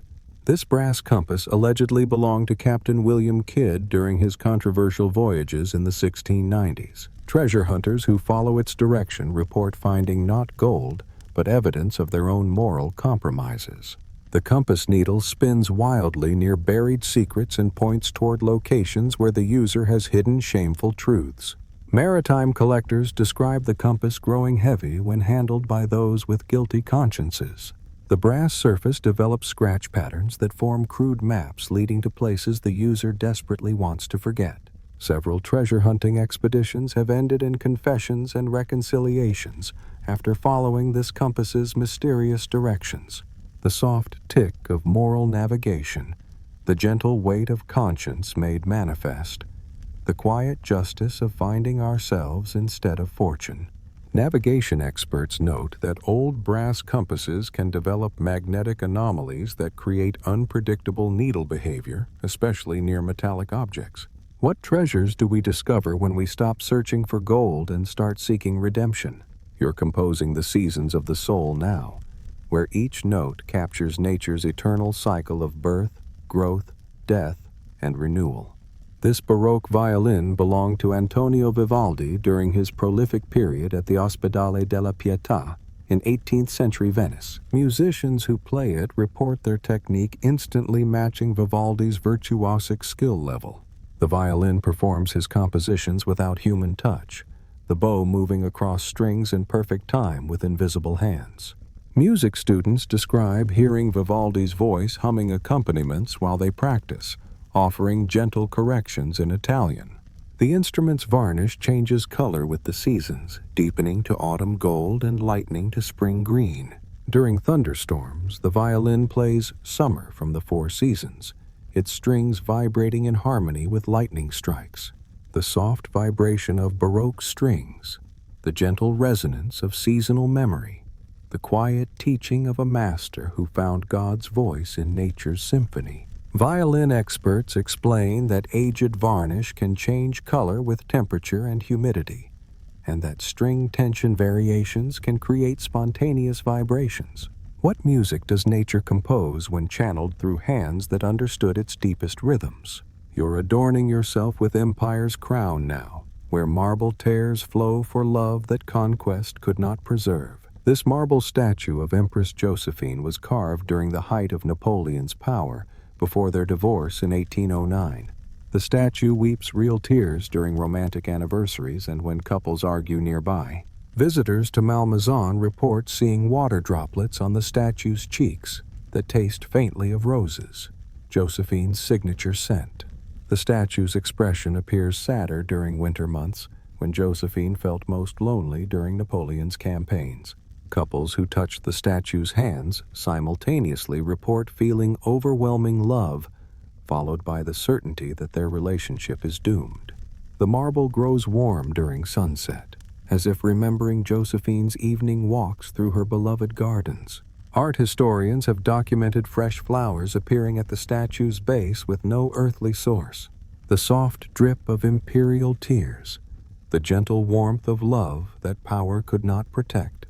This brass compass allegedly belonged to Captain William Kidd during his controversial voyages in the 1690s. Treasure hunters who follow its direction report finding not gold, but evidence of their own moral compromises. The compass needle spins wildly near buried secrets and points toward locations where the user has hidden shameful truths. Maritime collectors describe the compass growing heavy when handled by those with guilty consciences. The brass surface develops scratch patterns that form crude maps leading to places the user desperately wants to forget. Several treasure hunting expeditions have ended in confessions and reconciliations after following this compass's mysterious directions. The soft tick of moral navigation, the gentle weight of conscience made manifest, the quiet justice of finding ourselves instead of fortune. Navigation experts note that old brass compasses can develop magnetic anomalies that create unpredictable needle behavior, especially near metallic objects. What treasures do we discover when we stop searching for gold and start seeking redemption? You're composing the seasons of the soul now, where each note captures nature's eternal cycle of birth, growth, death, and renewal. This Baroque violin belonged to Antonio Vivaldi during his prolific period at the Ospedale della Pietà in 18th century Venice. Musicians who play it report their technique instantly matching Vivaldi's virtuosic skill level. The violin performs his compositions without human touch, the bow moving across strings in perfect time with invisible hands. Music students describe hearing Vivaldi's voice humming accompaniments while they practice, offering gentle corrections in Italian. The instrument's varnish changes color with the seasons, deepening to autumn gold and lightening to spring green. During thunderstorms, the violin plays Summer from the Four Seasons, its strings vibrating in harmony with lightning strikes. The soft vibration of Baroque strings, the gentle resonance of seasonal memory, the quiet teaching of a master who found God's voice in nature's symphony. Violin experts explain that aged varnish can change color with temperature and humidity, and that string tension variations can create spontaneous vibrations. What music does nature compose when channeled through hands that understood its deepest rhythms? You're adorning yourself with empire's crown now, where marble tears flow for love that conquest could not preserve. This marble statue of Empress Josephine was carved during the height of Napoleon's power, before their divorce in 1809. The statue weeps real tears during romantic anniversaries and when couples argue nearby. Visitors to Malmaison report seeing water droplets on the statue's cheeks that taste faintly of roses, Josephine's signature scent. The statue's expression appears sadder during winter months, when Josephine felt most lonely during Napoleon's campaigns. Couples who touch the statue's hands simultaneously report feeling overwhelming love, followed by the certainty that their relationship is doomed. The marble grows warm during sunset, as if remembering Josephine's evening walks through her beloved gardens. Art historians have documented fresh flowers appearing at the statue's base with no earthly source. The soft drip of imperial tears, the gentle warmth of love that power could not protect,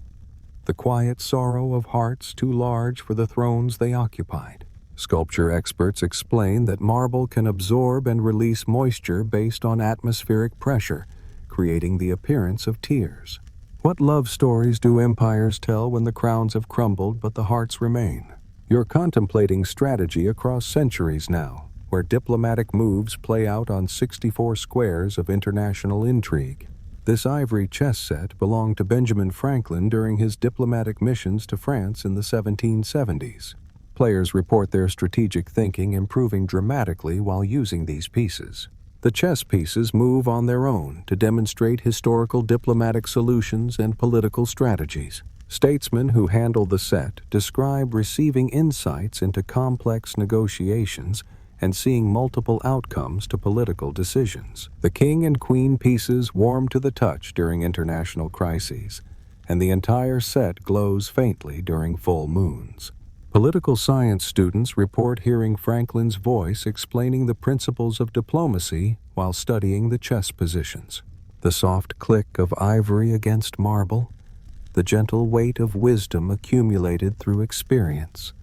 the quiet sorrow of hearts too large for the thrones they occupied. Sculpture experts explain that marble can absorb and release moisture based on atmospheric pressure, creating the appearance of tears. What love stories do empires tell when the crowns have crumbled but the hearts remain? You're contemplating strategy across centuries now, where diplomatic moves play out on 64 squares of international intrigue. This ivory chess set belonged to Benjamin Franklin during his diplomatic missions to France in the 1770s. Players report their strategic thinking improving dramatically while using these pieces. The chess pieces move on their own to demonstrate historical diplomatic solutions and political strategies. Statesmen who handle the set describe receiving insights into complex negotiations and seeing multiple outcomes to political decisions. The king and queen pieces warm to the touch during international crises, and the entire set glows faintly during full moons. Political science students report hearing Franklin's voice explaining the principles of diplomacy while studying the chess positions. The soft click of ivory against marble, the gentle weight of wisdom accumulated through experience,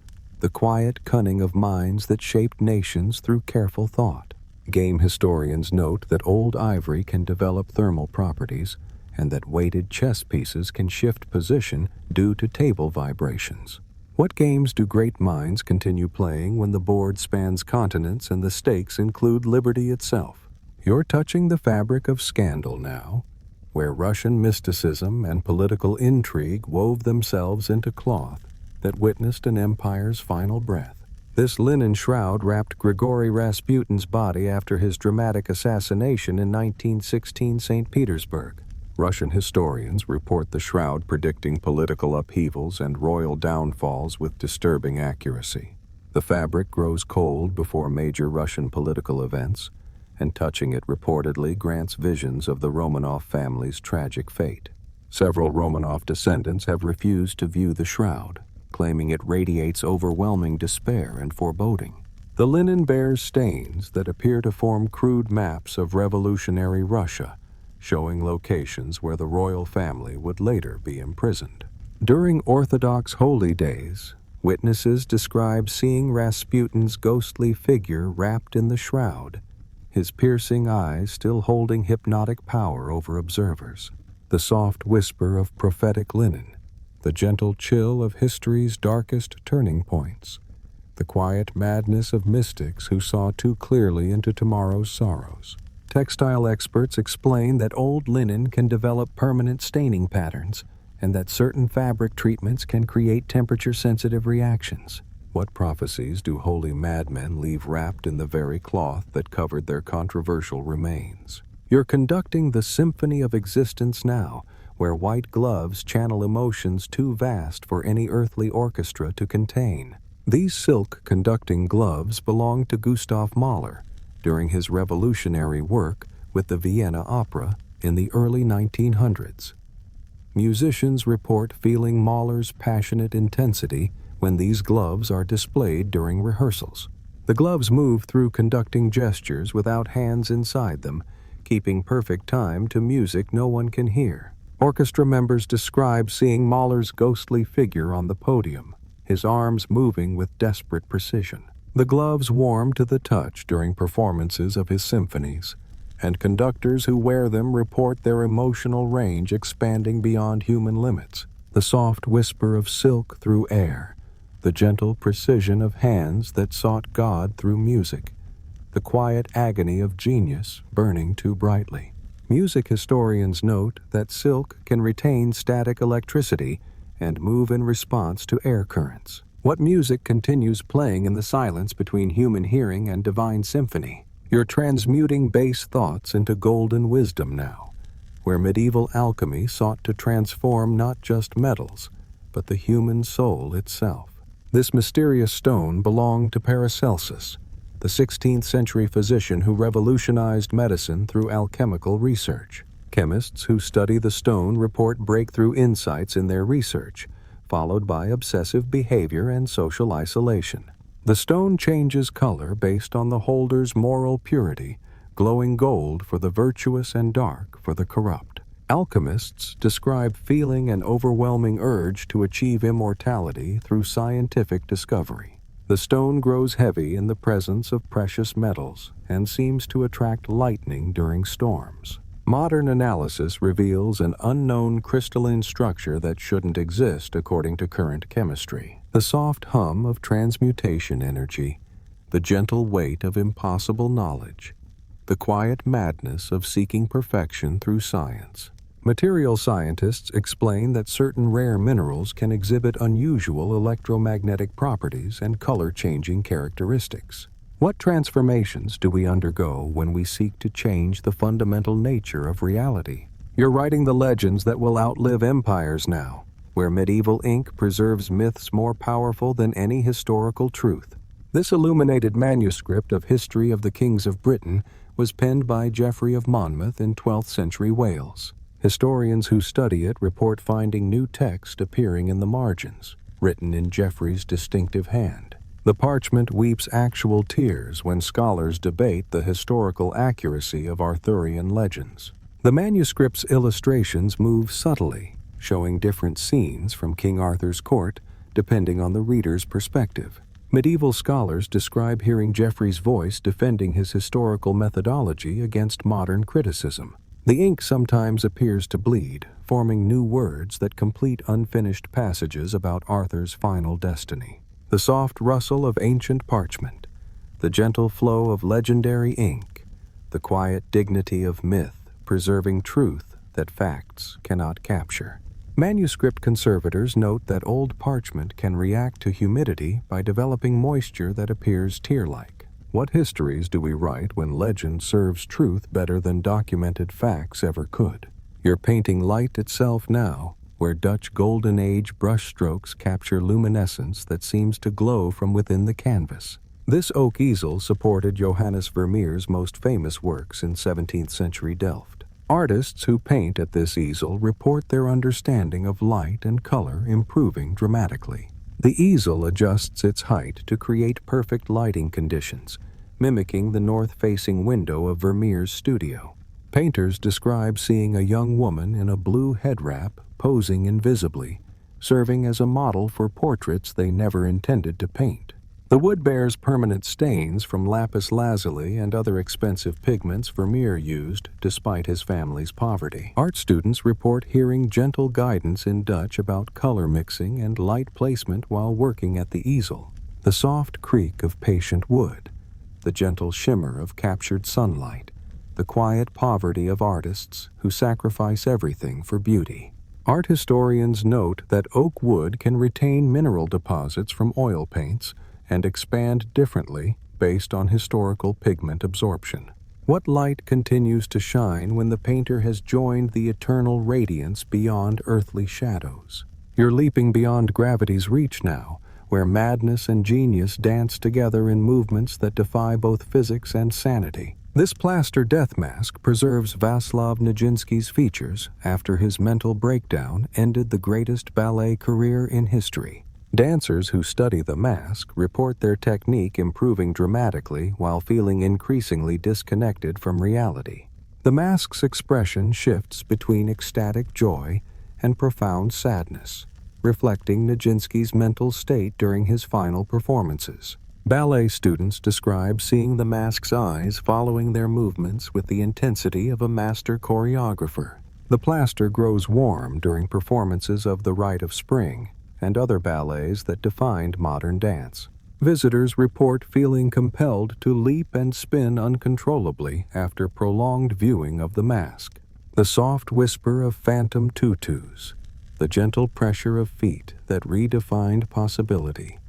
the quiet cunning of minds that shaped nations through careful thought. Game historians note that old ivory can develop thermal properties, and that weighted chess pieces can shift position due to table vibrations. What games do great minds continue playing when the board spans continents and the stakes include liberty itself? You're touching the fabric of scandal now, where Russian mysticism and political intrigue wove themselves into cloth that witnessed an empire's final breath. This linen shroud wrapped Grigory Rasputin's body after his dramatic assassination in 1916 St. Petersburg. Russian historians report the shroud predicting political upheavals and royal downfalls with disturbing accuracy. The fabric grows cold before major Russian political events, and touching it reportedly grants visions of the Romanov family's tragic fate. Several Romanov descendants have refused to view the shroud, claiming it radiates overwhelming despair and foreboding. The linen bears stains that appear to form crude maps of revolutionary Russia, showing locations where the royal family would later be imprisoned. During Orthodox holy days, witnesses describe seeing Rasputin's ghostly figure wrapped in the shroud, his piercing eyes still holding hypnotic power over observers. The soft whisper of prophetic linen, the gentle chill of history's darkest turning points, the quiet madness of mystics who saw too clearly into tomorrow's sorrows. Textile experts explain that old linen can develop permanent staining patterns, and that certain fabric treatments can create temperature-sensitive reactions. What prophecies do holy madmen leave wrapped in the very cloth that covered their controversial remains? You're conducting the symphony of existence now, where white gloves channel emotions too vast for any earthly orchestra to contain. These silk-conducting gloves belonged to Gustav Mahler during his revolutionary work with the Vienna Opera in the early 1900s. Musicians report feeling Mahler's passionate intensity when these gloves are displayed during rehearsals. The gloves move through conducting gestures without hands inside them, keeping perfect time to music no one can hear. Orchestra members describe seeing Mahler's ghostly figure on the podium, his arms moving with desperate precision. The gloves warm to the touch during performances of his symphonies, and conductors who wear them report their emotional range expanding beyond human limits. The soft whisper of silk through air, the gentle precision of hands that sought God through music, the quiet agony of genius burning too brightly. Music historians note that silk can retain static electricity and move in response to air currents. What music continues playing in the silence between human hearing and divine symphony? You're transmuting base thoughts into golden wisdom now, where medieval alchemy sought to transform not just metals, but the human soul itself. This mysterious stone belonged to Paracelsus, the 16th century physician who revolutionized medicine through alchemical research. Chemists who study the stone report breakthrough insights in their research, followed by obsessive behavior and social isolation. The stone changes color based on the holder's moral purity, glowing gold for the virtuous and dark for the corrupt. Alchemists describe feeling an overwhelming urge to achieve immortality through scientific discovery. The stone grows heavy in the presence of precious metals and seems to attract lightning during storms. Modern analysis reveals an unknown crystalline structure that shouldn't exist according to current chemistry. The soft hum of transmutation energy, the gentle weight of impossible knowledge, the quiet madness of seeking perfection through science. Material scientists explain that certain rare minerals can exhibit unusual electromagnetic properties and color-changing characteristics. What transformations do we undergo when we seek to change the fundamental nature of reality? You're writing the legends that will outlive empires now, where medieval ink preserves myths more powerful than any historical truth. This illuminated manuscript of History of the Kings of Britain was penned by Geoffrey of Monmouth in 12th century Wales. Historians who study it report finding new text appearing in the margins, written in Geoffrey's distinctive hand. The parchment weeps actual tears when scholars debate the historical accuracy of Arthurian legends. The manuscript's illustrations move subtly, showing different scenes from King Arthur's court, depending on the reader's perspective. Medieval scholars describe hearing Geoffrey's voice defending his historical methodology against modern criticism. The ink sometimes appears to bleed, forming new words that complete unfinished passages about Arthur's final destiny. The soft rustle of ancient parchment, the gentle flow of legendary ink, the quiet dignity of myth preserving truth that facts cannot capture. Manuscript conservators note that old parchment can react to humidity by developing moisture that appears tear-like. What histories do we write when legend serves truth better than documented facts ever could? You're painting light itself now, where Dutch Golden Age brushstrokes capture luminescence that seems to glow from within the canvas. This oak easel supported Johannes Vermeer's most famous works in 17th century Delft. Artists who paint at this easel report their understanding of light and color improving dramatically. The easel adjusts its height to create perfect lighting conditions, mimicking the north-facing window of Vermeer's studio. Painters describe seeing a young woman in a blue head wrap posing invisibly, serving as a model for portraits they never intended to paint. The wood bears permanent stains from lapis lazuli and other expensive pigments Vermeer used despite his family's poverty. Art students report hearing gentle guidance in Dutch about color mixing and light placement while working at the easel. The soft creak of patient wood, the gentle shimmer of captured sunlight, the quiet poverty of artists who sacrifice everything for beauty. Art historians note that oak wood can retain mineral deposits from oil paints and expand differently based on historical pigment absorption. What light continues to shine when the painter has joined the eternal radiance beyond earthly shadows? You're leaping beyond gravity's reach now, where madness and genius dance together in movements that defy both physics and sanity. This plaster death mask preserves Václav Nijinsky's features after his mental breakdown ended the greatest ballet career in history. Dancers who study the mask report their technique improving dramatically while feeling increasingly disconnected from reality. The mask's expression shifts between ecstatic joy and profound sadness, reflecting Nijinsky's mental state during his final performances. Ballet students describe seeing the mask's eyes following their movements with the intensity of a master choreographer. The plaster grows warm during performances of The Rite of Spring and other ballets that defined modern dance. Visitors report feeling compelled to leap and spin uncontrollably after prolonged viewing of the mask. The soft whisper of phantom tutus, the gentle pressure of feet that redefined possibility,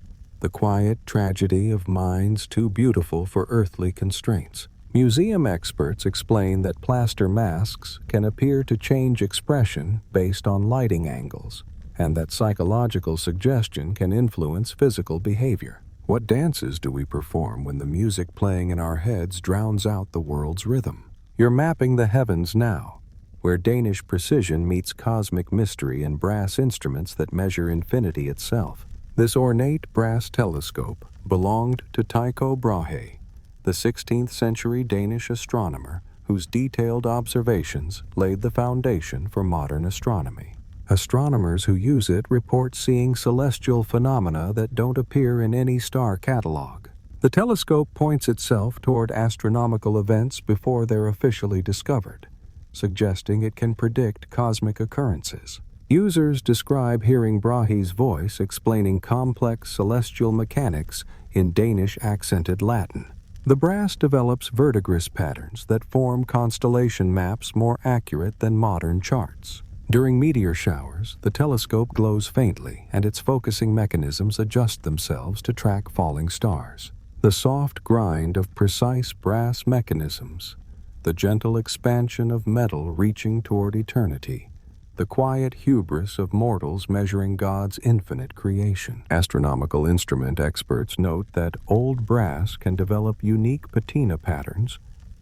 the quiet tragedy of minds too beautiful for earthly constraints. Museum experts explain that plaster masks can appear to change expression based on lighting angles, and that psychological suggestion can influence physical behavior. What dances do we perform when the music playing in our heads drowns out the world's rhythm? You're mapping the heavens now, where Danish precision meets cosmic mystery in brass instruments that measure infinity itself. This ornate brass telescope belonged to Tycho Brahe, the 16th century Danish astronomer whose detailed observations laid the foundation for modern astronomy. Astronomers who use it report seeing celestial phenomena that don't appear in any star catalog. The telescope points itself toward astronomical events before they're officially discovered, suggesting it can predict cosmic occurrences. Users describe hearing Brahe's voice explaining complex celestial mechanics in Danish accented Latin. The brass develops verdigris patterns that form constellation maps more accurate than modern charts. During meteor showers, the telescope glows faintly, and its focusing mechanisms adjust themselves to track falling stars. The soft grind of precise brass mechanisms, the gentle expansion of metal reaching toward eternity, the quiet hubris of mortals measuring God's infinite creation. Astronomical instrument experts note that old brass can develop unique patina patterns,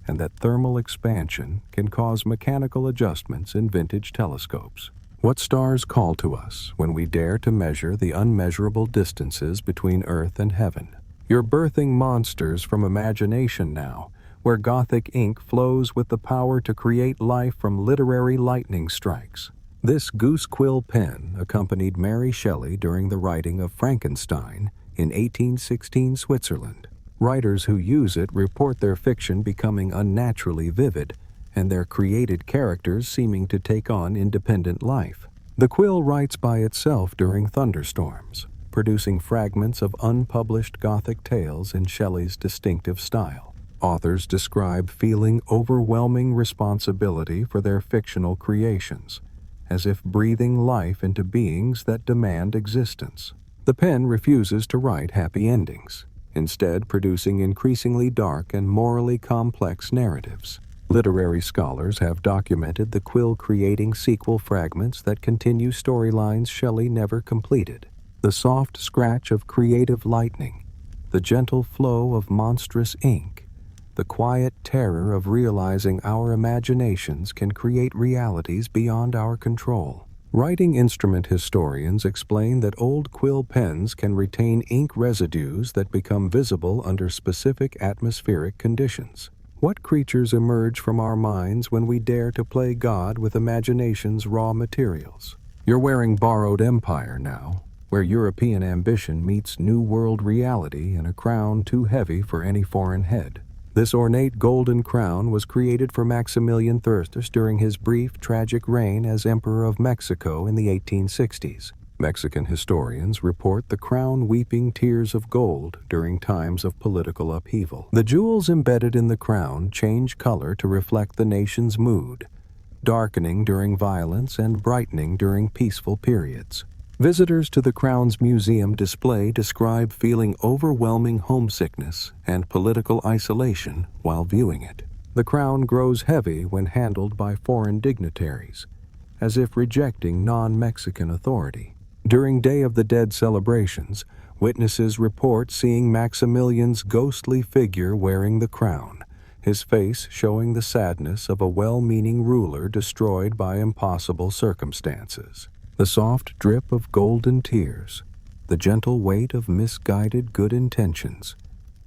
and that thermal expansion can cause mechanical adjustments in vintage telescopes. What stars call to us when we dare to measure the unmeasurable distances between Earth and heaven? You're birthing monsters from imagination now, where Gothic ink flows with the power to create life from literary lightning strikes. This goose quill pen accompanied Mary Shelley during the writing of Frankenstein in 1816 Switzerland. Writers who use it report their fiction becoming unnaturally vivid and their created characters seeming to take on independent life. The quill writes by itself during thunderstorms, producing fragments of unpublished Gothic tales in Shelley's distinctive style. Authors describe feeling overwhelming responsibility for their fictional creations, as if breathing life into beings that demand existence. The pen refuses to write happy endings, instead producing increasingly dark and morally complex narratives. Literary scholars have documented the quill creating sequel fragments that continue storylines Shelley never completed. The soft scratch of creative lightning, the gentle flow of monstrous ink, the quiet terror of realizing our imaginations can create realities beyond our control. Writing instrument historians explain that old quill pens can retain ink residues that become visible under specific atmospheric conditions. What creatures emerge from our minds when we dare to play God with imagination's raw materials? You're wearing borrowed empire now, where European ambition meets New World reality in a crown too heavy for any foreign head. This ornate golden crown was created for Maximilian Thurthus during his brief, tragic reign as Emperor of Mexico in the 1860s. Mexican historians report the crown weeping tears of gold during times of political upheaval. The jewels embedded in the crown change color to reflect the nation's mood, darkening during violence and brightening during peaceful periods. Visitors to the Crown's museum display describe feeling overwhelming homesickness and political isolation while viewing it. The crown grows heavy when handled by foreign dignitaries, as if rejecting non-Mexican authority. During Day of the Dead celebrations, witnesses report seeing Maximilian's ghostly figure wearing the crown, his face showing the sadness of a well-meaning ruler destroyed by impossible circumstances. The soft drip of golden tears, the gentle weight of misguided good intentions,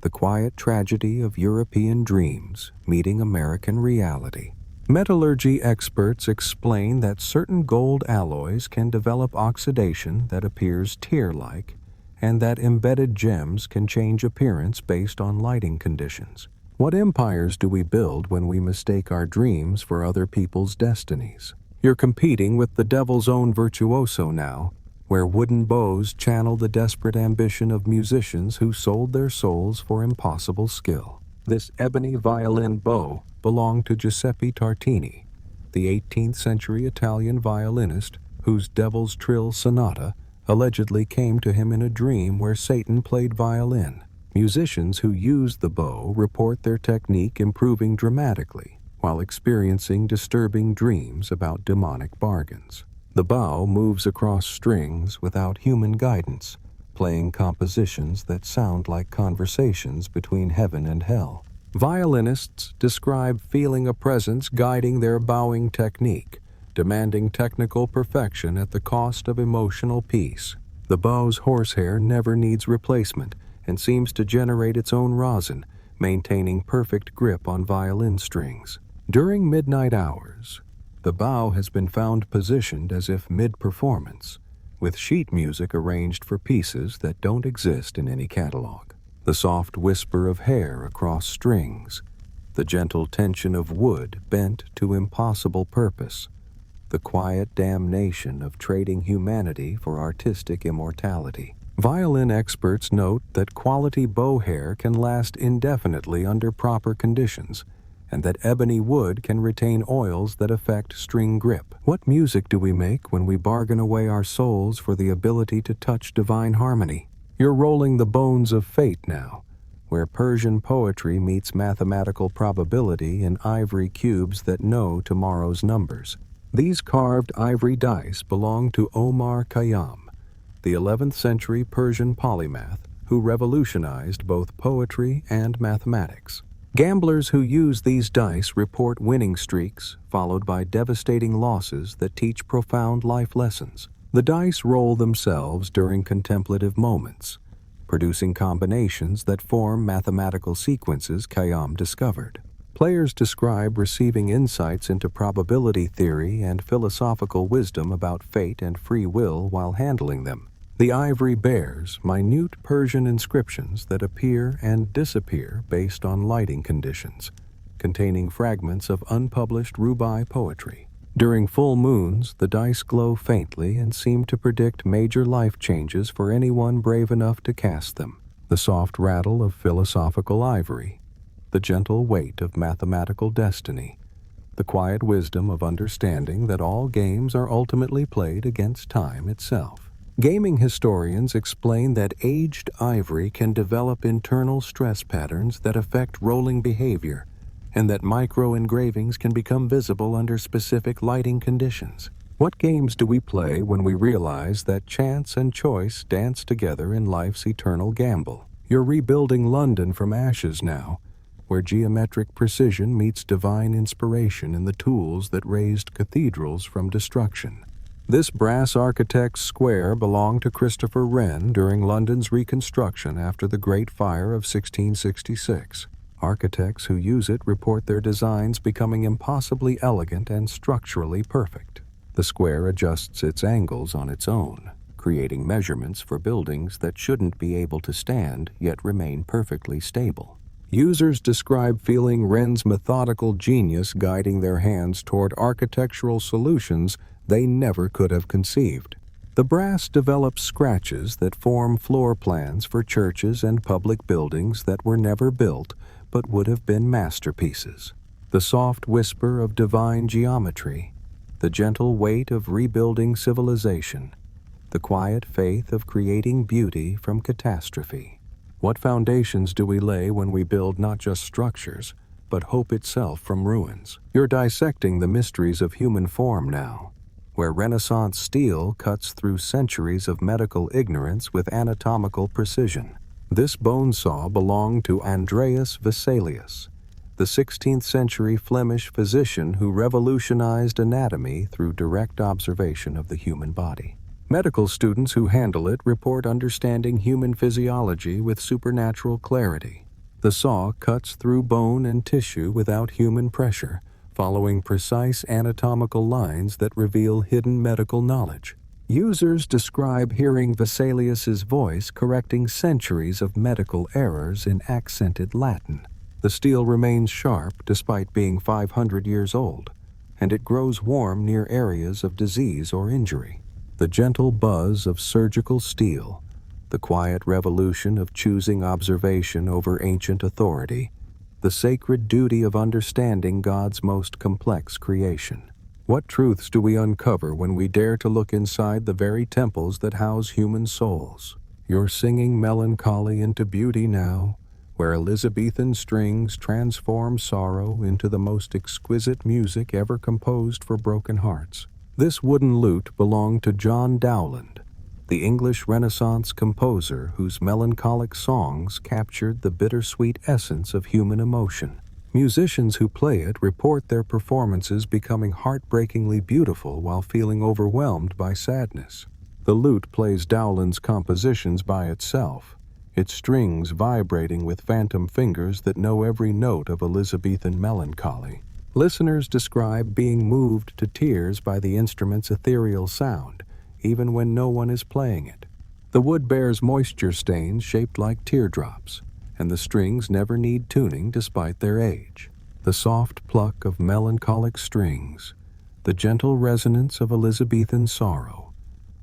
the quiet tragedy of European dreams meeting American reality. Metallurgy experts explain that certain gold alloys can develop oxidation that appears tear-like, and that embedded gems can change appearance based on lighting conditions. What empires do we build when we mistake our dreams for other people's destinies? You're competing with the devil's own virtuoso now, where wooden bows channel the desperate ambition of musicians who sold their souls for impossible skill. This ebony violin bow belonged to Giuseppe Tartini, the 18th century Italian violinist whose Devil's Trill Sonata allegedly came to him in a dream where Satan played violin. Musicians who used the bow report their technique improving dramatically, while experiencing disturbing dreams about demonic bargains. The bow moves across strings without human guidance, playing compositions that sound like conversations between heaven and hell. Violinists describe feeling a presence guiding their bowing technique, demanding technical perfection at the cost of emotional peace. The bow's horsehair never needs replacement and seems to generate its own rosin, maintaining perfect grip on violin strings. During midnight hours, the bow has been found positioned as if mid-performance, with sheet music arranged for pieces that don't exist in any catalog. The soft whisper of hair across strings, the gentle tension of wood bent to impossible purpose, the quiet damnation of trading humanity for artistic immortality. Violin experts note that quality bow hair can last indefinitely under proper conditions, and that ebony wood can retain oils that affect string grip. What music do we make when we bargain away our souls for the ability to touch divine harmony? You're rolling the bones of fate now, where Persian poetry meets mathematical probability in ivory cubes that know tomorrow's numbers. These carved ivory dice belong to Omar Khayyam, the 11th century Persian polymath who revolutionized both poetry and mathematics. Gamblers who use these dice report winning streaks, followed by devastating losses that teach profound life lessons. The dice roll themselves during contemplative moments, producing combinations that form mathematical sequences Khayyam discovered. Players describe receiving insights into probability theory and philosophical wisdom about fate and free will while handling them. The ivory bears minute Persian inscriptions that appear and disappear based on lighting conditions, containing fragments of unpublished Rubai poetry. During full moons, the dice glow faintly and seem to predict major life changes for anyone brave enough to cast them. The soft rattle of philosophical ivory, the gentle weight of mathematical destiny, the quiet wisdom of understanding that all games are ultimately played against time itself. Gaming historians explain that aged ivory can develop internal stress patterns that affect rolling behavior, and that micro-engravings can become visible under specific lighting conditions. What games do we play when we realize that chance and choice dance together in life's eternal gamble? You're rebuilding London from ashes now, where geometric precision meets divine inspiration in the tools that raised cathedrals from destruction. This brass architect's square belonged to Christopher Wren during London's reconstruction after the Great Fire of 1666. Architects who use it report their designs becoming impossibly elegant and structurally perfect. The square adjusts its angles on its own, creating measurements for buildings that shouldn't be able to stand yet remain perfectly stable. Users describe feeling Wren's methodical genius guiding their hands toward architectural solutions they never could have conceived. The brass develops scratches that form floor plans for churches and public buildings that were never built but would have been masterpieces. The soft whisper of divine geometry, the gentle weight of rebuilding civilization, the quiet faith of creating beauty from catastrophe. What foundations do we lay when we build not just structures, but hope itself from ruins? You're dissecting the mysteries of human form now, where Renaissance steel cuts through centuries of medical ignorance with anatomical precision. This bone saw belonged to Andreas Vesalius, the 16th century Flemish physician who revolutionized anatomy through direct observation of the human body. Medical students who handle it report understanding human physiology with supernatural clarity. The saw cuts through bone and tissue without human pressure, following precise anatomical lines that reveal hidden medical knowledge. Users describe hearing Vesalius's voice correcting centuries of medical errors in accented Latin. The steel remains sharp despite being 500 years old, and it grows warm near areas of disease or injury. The gentle buzz of surgical steel, the quiet revolution of choosing observation over ancient authority, the sacred duty of understanding God's most complex creation. What truths do we uncover when we dare to look inside the very temples that house human souls? You're singing melancholy into beauty now, where Elizabethan strings transform sorrow into the most exquisite music ever composed for broken hearts. This wooden lute belonged to John Dowland, the English Renaissance composer whose melancholic songs captured the bittersweet essence of human emotion. Musicians who play it report their performances becoming heartbreakingly beautiful while feeling overwhelmed by sadness. The lute plays Dowland's compositions by itself, its strings vibrating with phantom fingers that know every note of Elizabethan melancholy. Listeners describe being moved to tears by the instrument's ethereal sound, even when no one is playing it. The wood bears moisture stains shaped like teardrops, and the strings never need tuning despite their age. The soft pluck of melancholic strings, the gentle resonance of Elizabethan sorrow,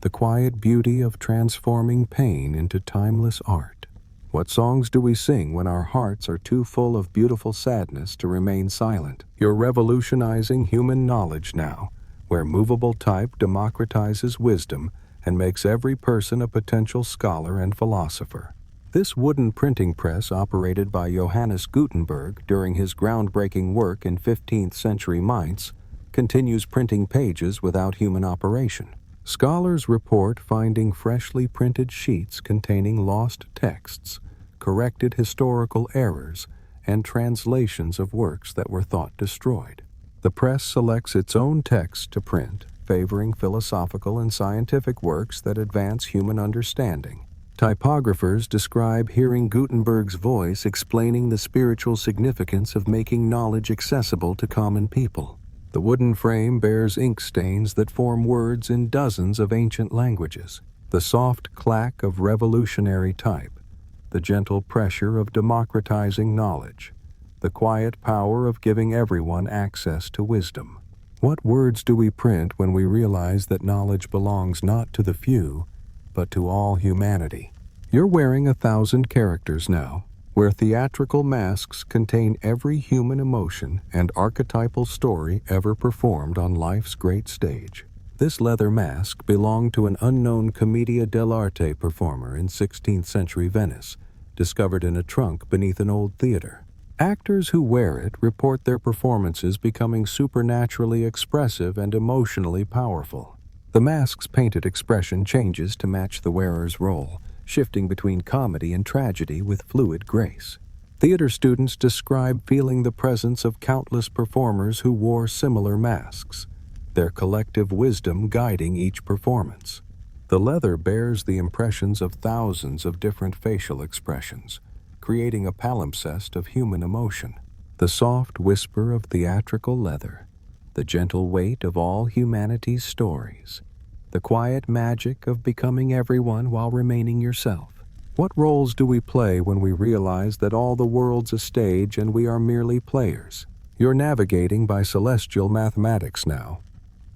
the quiet beauty of transforming pain into timeless art. What songs do we sing when our hearts are too full of beautiful sadness to remain silent? You're revolutionizing human knowledge now, where movable type democratizes wisdom and makes every person a potential scholar and philosopher. This wooden printing press operated by Johannes Gutenberg during his groundbreaking work in 15th century Mainz continues printing pages without human operation. Scholars report finding freshly printed sheets containing lost texts, corrected historical errors, and translations of works that were thought destroyed. The press selects its own text to print, favoring philosophical and scientific works that advance human understanding. Typographers describe hearing Gutenberg's voice explaining the spiritual significance of making knowledge accessible to common people. The wooden frame bears ink stains that form words in dozens of ancient languages. The soft clack of revolutionary type, the gentle pressure of democratizing knowledge, the quiet power of giving everyone access to wisdom. What words do we print when we realize that knowledge belongs not to the few, but to all humanity? You're wearing 1,000 characters now, where theatrical masks contain every human emotion and archetypal story ever performed on life's great stage. This leather mask belonged to an unknown commedia dell'arte performer in 16th century Venice, discovered in a trunk beneath an old theater. Actors who wear it report their performances becoming supernaturally expressive and emotionally powerful. The mask's painted expression changes to match the wearer's role, shifting between comedy and tragedy with fluid grace. Theater students describe feeling the presence of countless performers who wore similar masks, their collective wisdom guiding each performance. The leather bears the impressions of thousands of different facial expressions, creating a palimpsest of human emotion. The soft whisper of theatrical leather, the gentle weight of all humanity's stories, the quiet magic of becoming everyone while remaining yourself. What roles do we play when we realize that all the world's a stage and we are merely players? You're navigating by celestial mathematics now,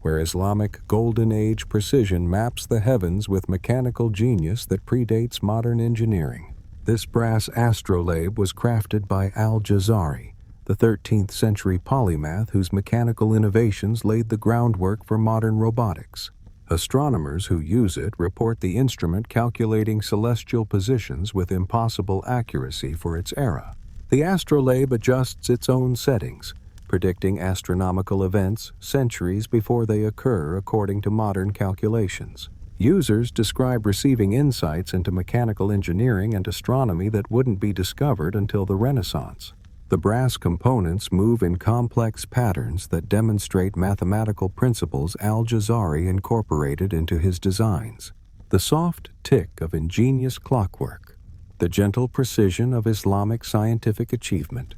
where Islamic Golden Age precision maps the heavens with mechanical genius that predates modern engineering. This brass astrolabe was crafted by Al-Jazari, the 13th century polymath whose mechanical innovations laid the groundwork for modern robotics. Astronomers who use it report the instrument calculating celestial positions with impossible accuracy for its era. The astrolabe adjusts its own settings, predicting astronomical events centuries before they occur according to modern calculations. Users describe receiving insights into mechanical engineering and astronomy that wouldn't be discovered until the Renaissance. The brass components move in complex patterns that demonstrate mathematical principles Al-Jazari incorporated into his designs. The soft tick of ingenious clockwork, the gentle precision of Islamic scientific achievement,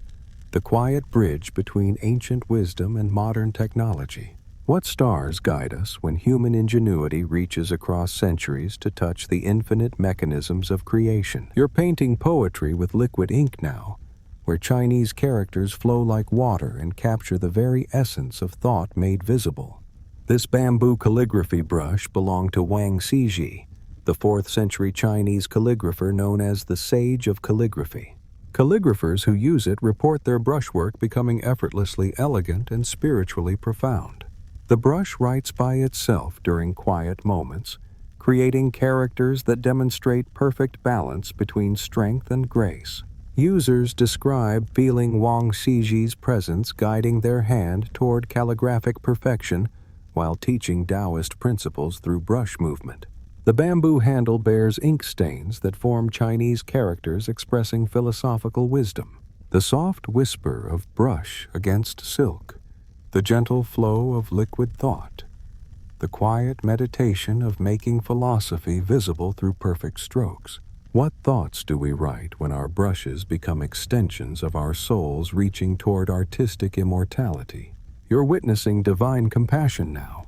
the quiet bridge between ancient wisdom and modern technology. What stars guide us when human ingenuity reaches across centuries to touch the infinite mechanisms of creation? You're painting poetry with liquid ink now, where Chinese characters flow like water and capture the very essence of thought made visible. This bamboo calligraphy brush belonged to Wang Xiji, the 4th century Chinese calligrapher known as the Sage of Calligraphy. Calligraphers who use it report their brushwork becoming effortlessly elegant and spiritually profound. The brush writes by itself during quiet moments, creating characters that demonstrate perfect balance between strength and grace. Users describe feeling Wang Xiji's presence guiding their hand toward calligraphic perfection while teaching Taoist principles through brush movement. The bamboo handle bears ink stains that form Chinese characters expressing philosophical wisdom. The soft whisper of brush against silk, the gentle flow of liquid thought, the quiet meditation of making philosophy visible through perfect strokes. What thoughts do we write when our brushes become extensions of our souls reaching toward artistic immortality? You're witnessing divine compassion now,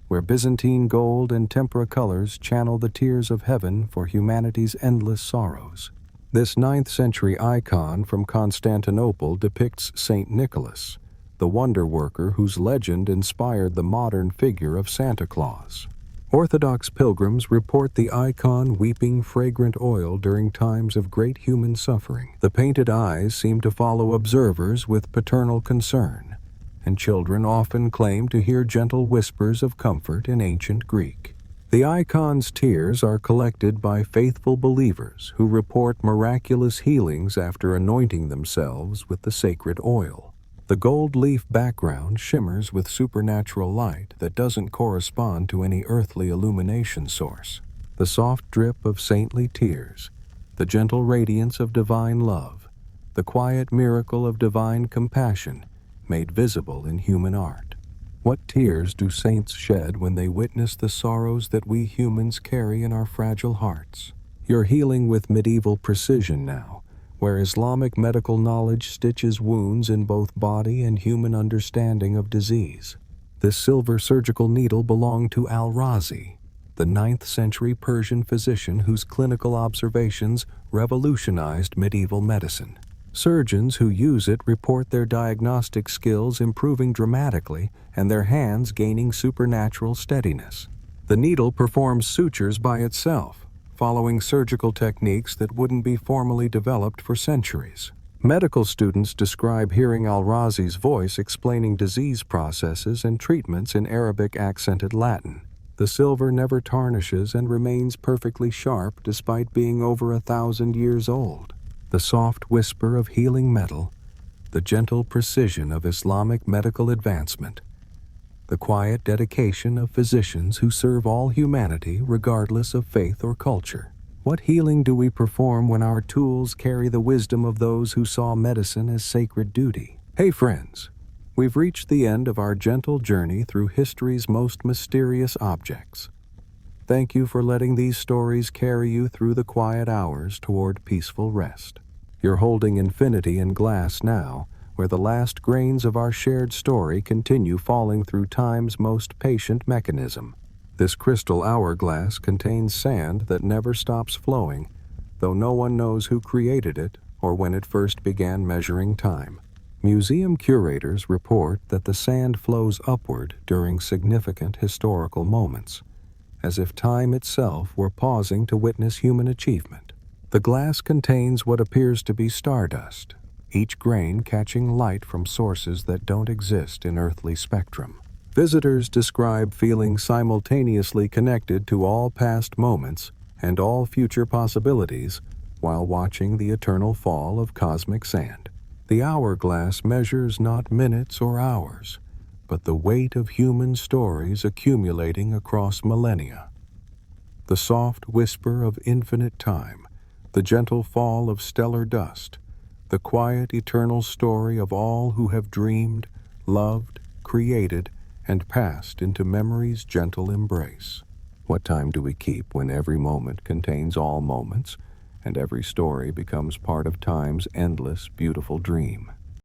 where Byzantine gold and tempera colors channel the tears of heaven for humanity's endless sorrows. This 9th century icon from Constantinople depicts Saint Nicholas, the wonder worker whose legend inspired the modern figure of Santa Claus. Orthodox pilgrims report the icon weeping fragrant oil during times of great human suffering. The painted eyes seem to follow observers with paternal concern, and children often claim to hear gentle whispers of comfort in ancient Greek. The icon's tears are collected by faithful believers who report miraculous healings after anointing themselves with the sacred oil. The gold leaf background shimmers with supernatural light that doesn't correspond to any earthly illumination source. The soft drip of saintly tears, the gentle radiance of divine love, the quiet miracle of divine compassion made visible in human art. What tears do saints shed when they witness the sorrows that we humans carry in our fragile hearts? You're healing with medieval precision now, where Islamic medical knowledge stitches wounds in both body and human understanding of disease. This silver surgical needle belonged to Al-Razi, the 9th century Persian physician whose clinical observations revolutionized medieval medicine. Surgeons who use it report their diagnostic skills improving dramatically and their hands gaining supernatural steadiness. The needle performs sutures by itself, following surgical techniques that wouldn't be formally developed for centuries. Medical students describe hearing al-Razi's voice explaining disease processes and treatments in Arabic-accented Latin. The silver never tarnishes and remains perfectly sharp despite being over 1,000 years old. The soft whisper of healing metal, the gentle precision of Islamic medical advancement, the quiet dedication of physicians who serve all humanity regardless of faith or culture. What healing do we perform when our tools carry the wisdom of those who saw medicine as sacred duty? Hey friends, we've reached the end of our gentle journey through history's most mysterious objects. Thank you for letting these stories carry you through the quiet hours toward peaceful rest. You're holding infinity in glass now, where the last grains of our shared story continue falling through time's most patient mechanism. This crystal hourglass contains sand that never stops flowing, though no one knows who created it or when it first began measuring time. Museum curators report that the sand flows upward during significant historical moments, as if time itself were pausing to witness human achievement. The glass contains what appears to be stardust, each grain catching light from sources that don't exist in earthly spectrum. Visitors describe feeling simultaneously connected to all past moments and all future possibilities while watching the eternal fall of cosmic sand. The hourglass measures not minutes or hours, but the weight of human stories accumulating across millennia. The soft whisper of infinite time, the gentle fall of stellar dust, the quiet eternal story of all who have dreamed, loved, created, and passed into memory's gentle embrace. What time do we keep when every moment contains all moments, and every story becomes part of time's endless, beautiful dream?